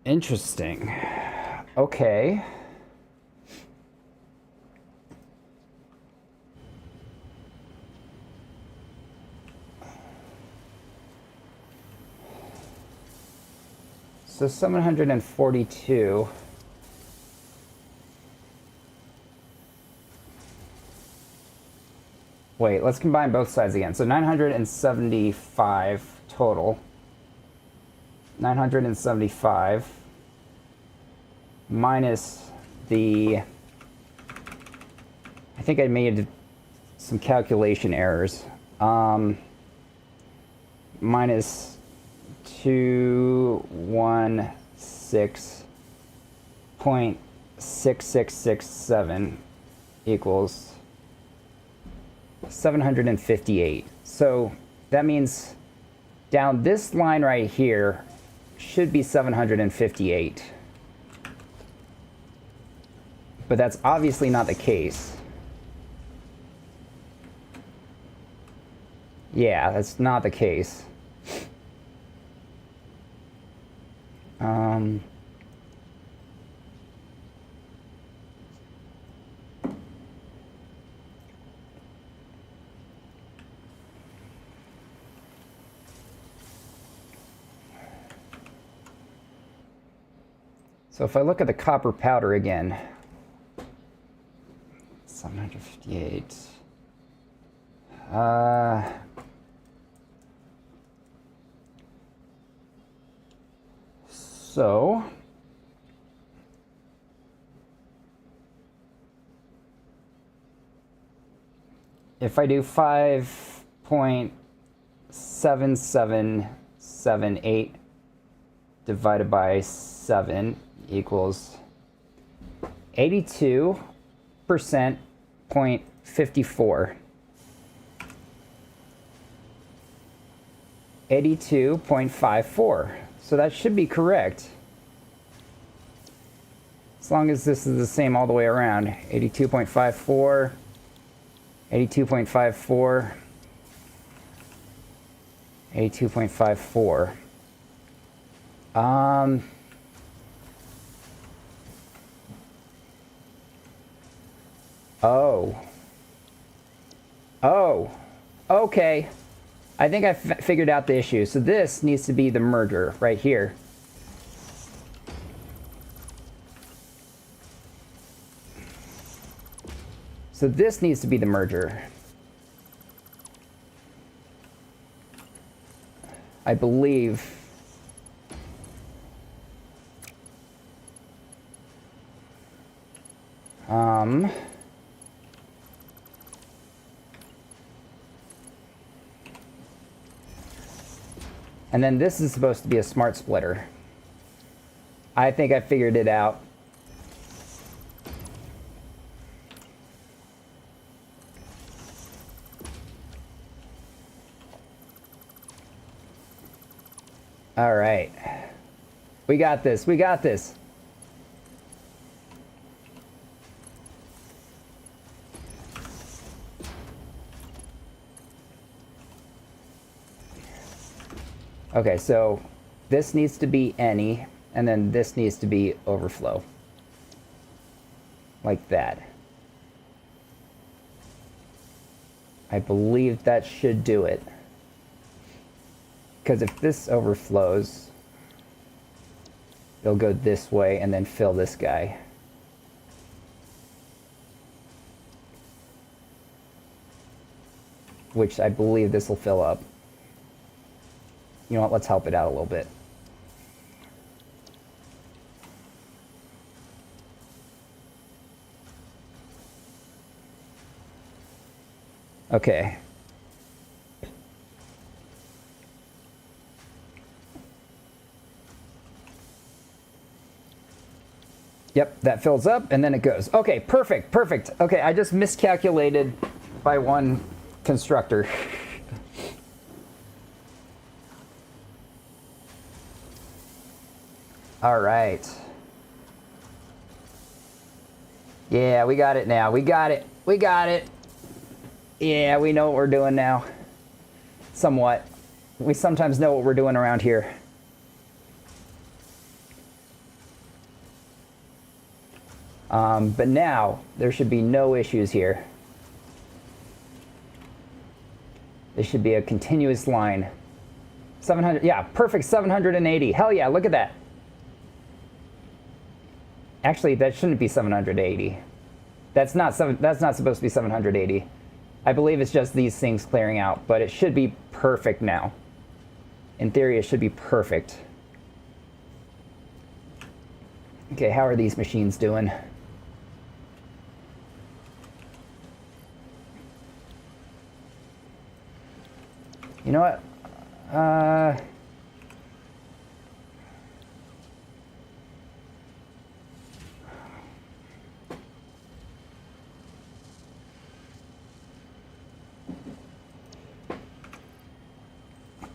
Interesting. Okay. So 742. Wait, let's combine both sides again. So 975 total. 975 minus the... I think I made some calculation errors. Minus 216.6667 equals 758. So that means down this line right here should be 758. But that's obviously not the case. Yeah, that's not the case. So if I look at the copper powder again, 758. So if I do 5.7778 divided by 7 equals 82% 0.54. 82.54. So that should be correct. As long as this is the same all the way around. 82.54. 82.54. 82.54. Oh. Oh. Okay. I think I figured out the issue. So this needs to be the merger right here. So this needs to be the merger. I believe. And then this is supposed to be a smart splitter. I think I figured it out. All right. We got this. We got this. Okay, so this needs to be any, and then this needs to be overflow. Like that. I believe that should do it. Because if this overflows, it'll go this way and then fill this guy. Which I believe this will fill up. You know what, let's help it out a little bit. Okay. Yep, that fills up and then it goes. Okay, perfect, perfect. Okay, I just miscalculated by one constructor. All right. Yeah, we got it now. We got it. We got it. Yeah, we know what we're doing now. Somewhat. We sometimes know what we're doing around here. But now, there should be no issues here. This should be a continuous line. 700, yeah, perfect, 780. Hell yeah, look at that. Actually, that shouldn't be 780. That's not supposed to be 780. I believe it's just these things clearing out, but it should be perfect now. In theory, it should be perfect. Okay, how are these machines doing? You know what?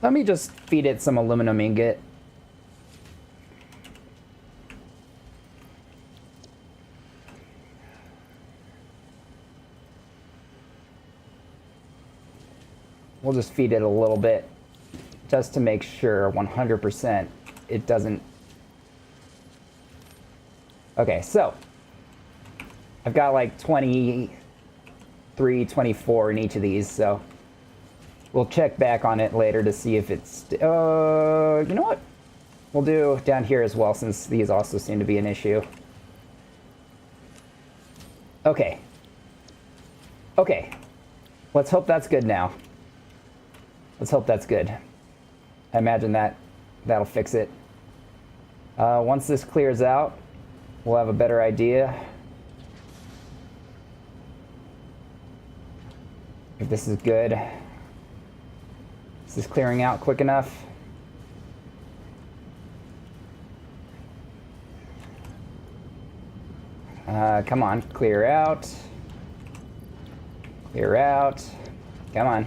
Let me just feed it some aluminum ingot. We'll just feed it a little bit just to make sure 100% it doesn't. Okay, so I've got like 23, 24 in each of these, so we'll check back on it later to see if it's, you know what? We'll do down here as well, since these also seem to be an issue. Okay. Okay. Let's hope that's good now. Let's hope that's good. I imagine that'll fix it. Once this clears out, we'll have a better idea if this is good. Is this clearing out quick enough? Come on, clear out. Clear out. Come on.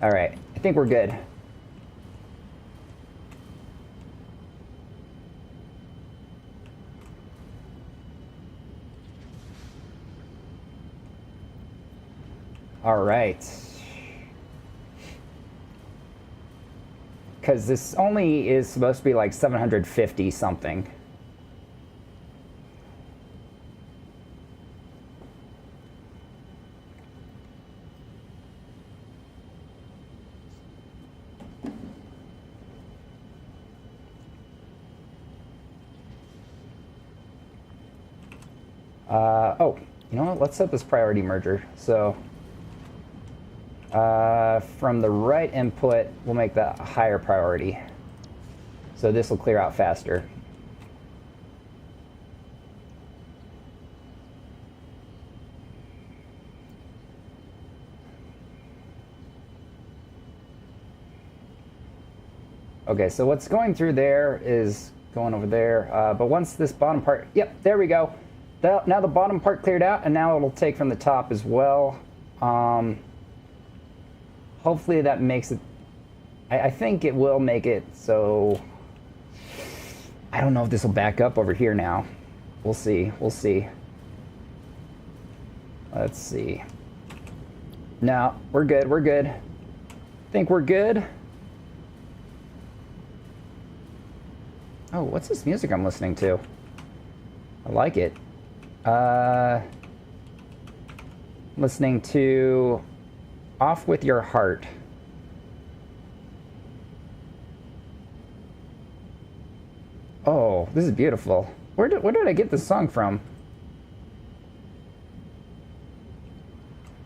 All right, I think we're good. All right. Because this only is supposed to be like 750 something. Oh, you know what? Let's set this priority merger. So from the right input, we'll make that a higher priority. So this will clear out faster. Okay, so what's going through there is going over there. But once this bottom part, yep, there we go. Now the bottom part cleared out, and now it'll take from the top as well. Hopefully that makes it, I think it will make it so, I don't know if this will back up over here now. We'll see, we'll see. Let's see. No, we're good, we're good. I think we're good. Oh, what's this music I'm listening to? I like it. Listening to Off With Your Heart. Oh, this is beautiful. Where did I get this song from?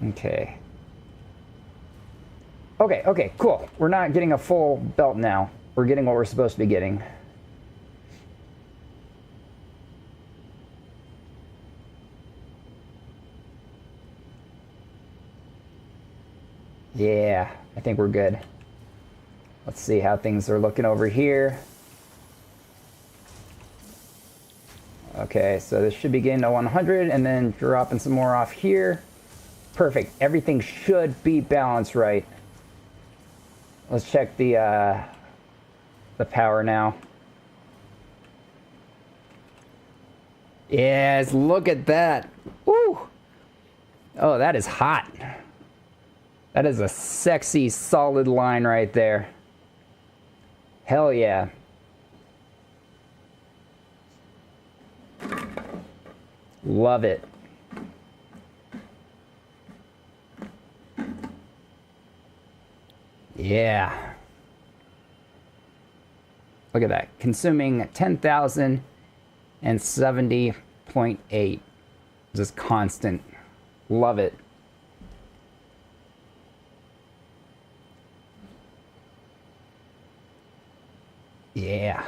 Okay. Okay, cool. We're not getting a full belt now. We're getting what we're supposed to be getting. Yeah, I think we're good. Let's see how things are looking over here. Okay, so this should be getting to 100 and then dropping some more off here. Perfect. Everything should be balanced right. Let's check the power now. Yes, look at that. Woo! Oh, that is hot. That is a sexy, solid line right there. Hell yeah. Love it. Yeah. Look at that. Consuming 10,070.8. Just constant. Love it. Yeah.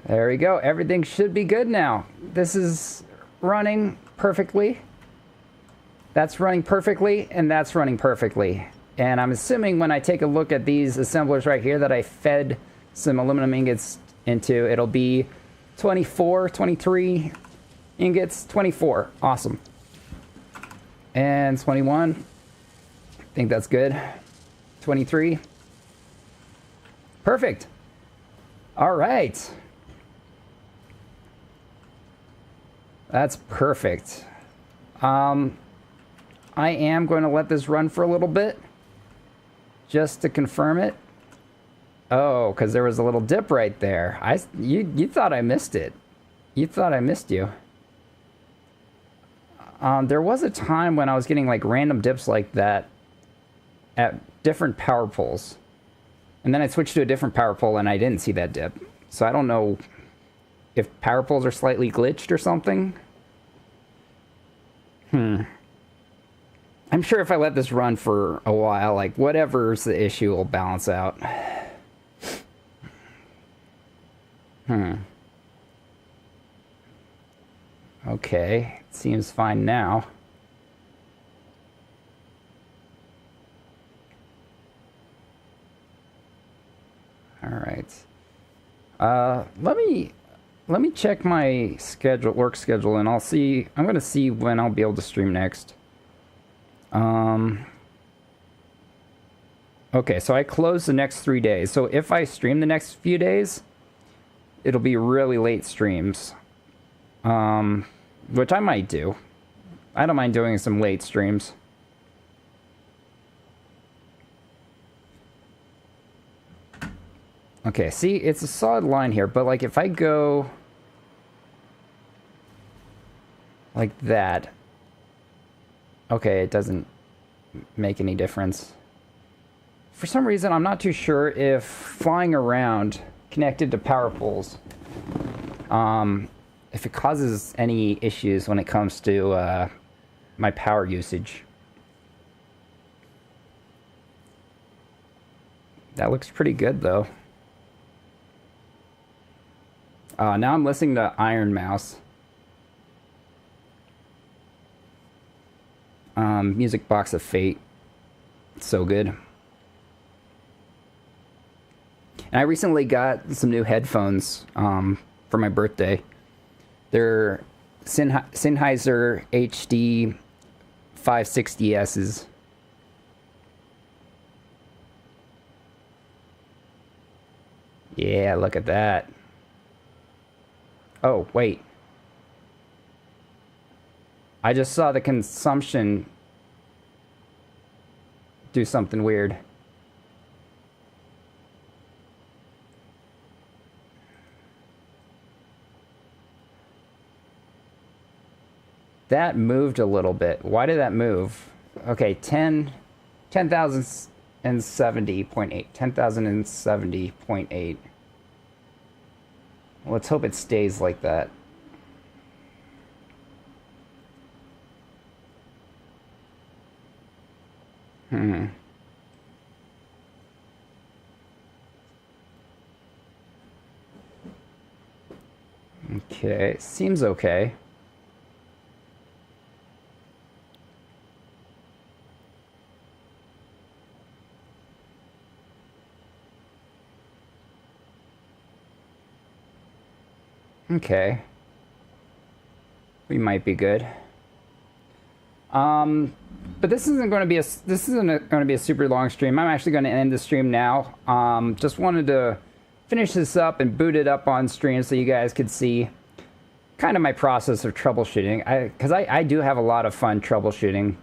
There we go. Everything should be good now. This is running perfectly. That's running perfectly, and that's running perfectly. And I'm assuming when I take a look at these assemblers right here that I fed some aluminum ingots into, it'll be 24, 23 ingots, 24. Awesome. And 21. I think that's good. 23. Perfect. All right. That's perfect. I am going to let this run for a little bit just to confirm it. Oh, because there was a little dip right there. You thought I missed it. You thought I missed you. There was a time when I was getting like random dips like that at different power poles. And then I switched to a different power pole and I didn't see that dip. So I don't know if power poles are slightly glitched or something. I'm sure if I let this run for a while, like whatever's the issue will balance out. Okay, seems fine now. All right. Let me check my schedule, work schedule, and I'll see. I'm gonna see when I'll be able to stream next. Okay, so I close the next 3 days. So if I stream the next few days, it'll be really late streams. Which I might do. I don't mind doing some late streams. Okay, see, it's a solid line here, but like if I go like that, okay, it doesn't make any difference. For some reason, I'm not too sure if flying around connected to power poles, if it causes any issues when it comes to my power usage. That looks pretty good, though. Now I'm listening to Iron Mouse. Music Box of Fate. It's so good. And I recently got some new headphones for my birthday. They're Sennheiser HD 560Ss. Yeah, look at that. Oh, wait. I just saw the consumption do something weird. That moved a little bit. Why did that move? Okay, 10,070.8. 10,070.8. Let's hope it stays like that. Okay, seems okay. Okay. We might be good. But this isn't going to be a super long stream. I'm actually going to end the stream now. Just wanted to finish this up and boot it up on stream so you guys could see kind of my process of troubleshooting. Because I do have a lot of fun troubleshooting.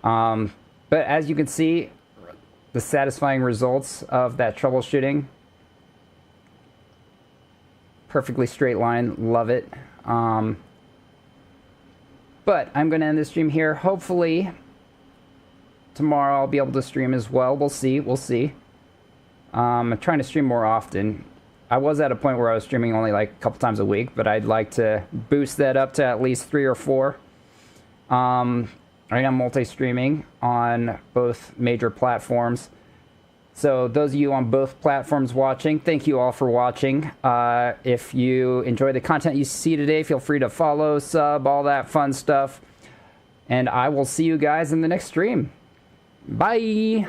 But as you can see, the satisfying results of that troubleshooting. Perfectly straight line, love it. But I'm going to end the stream here. Hopefully, tomorrow I'll be able to stream as well. We'll see. We'll see. I'm trying to stream more often. I was at a point where I was streaming only like a couple times a week, but I'd like to boost that up to at least 3 or 4. I am multi-streaming on both major platforms. So those of you on both platforms watching, thank you all for watching. If you enjoy the content you see today, feel free to follow, sub, all that fun stuff. And I will see you guys in the next stream. Bye!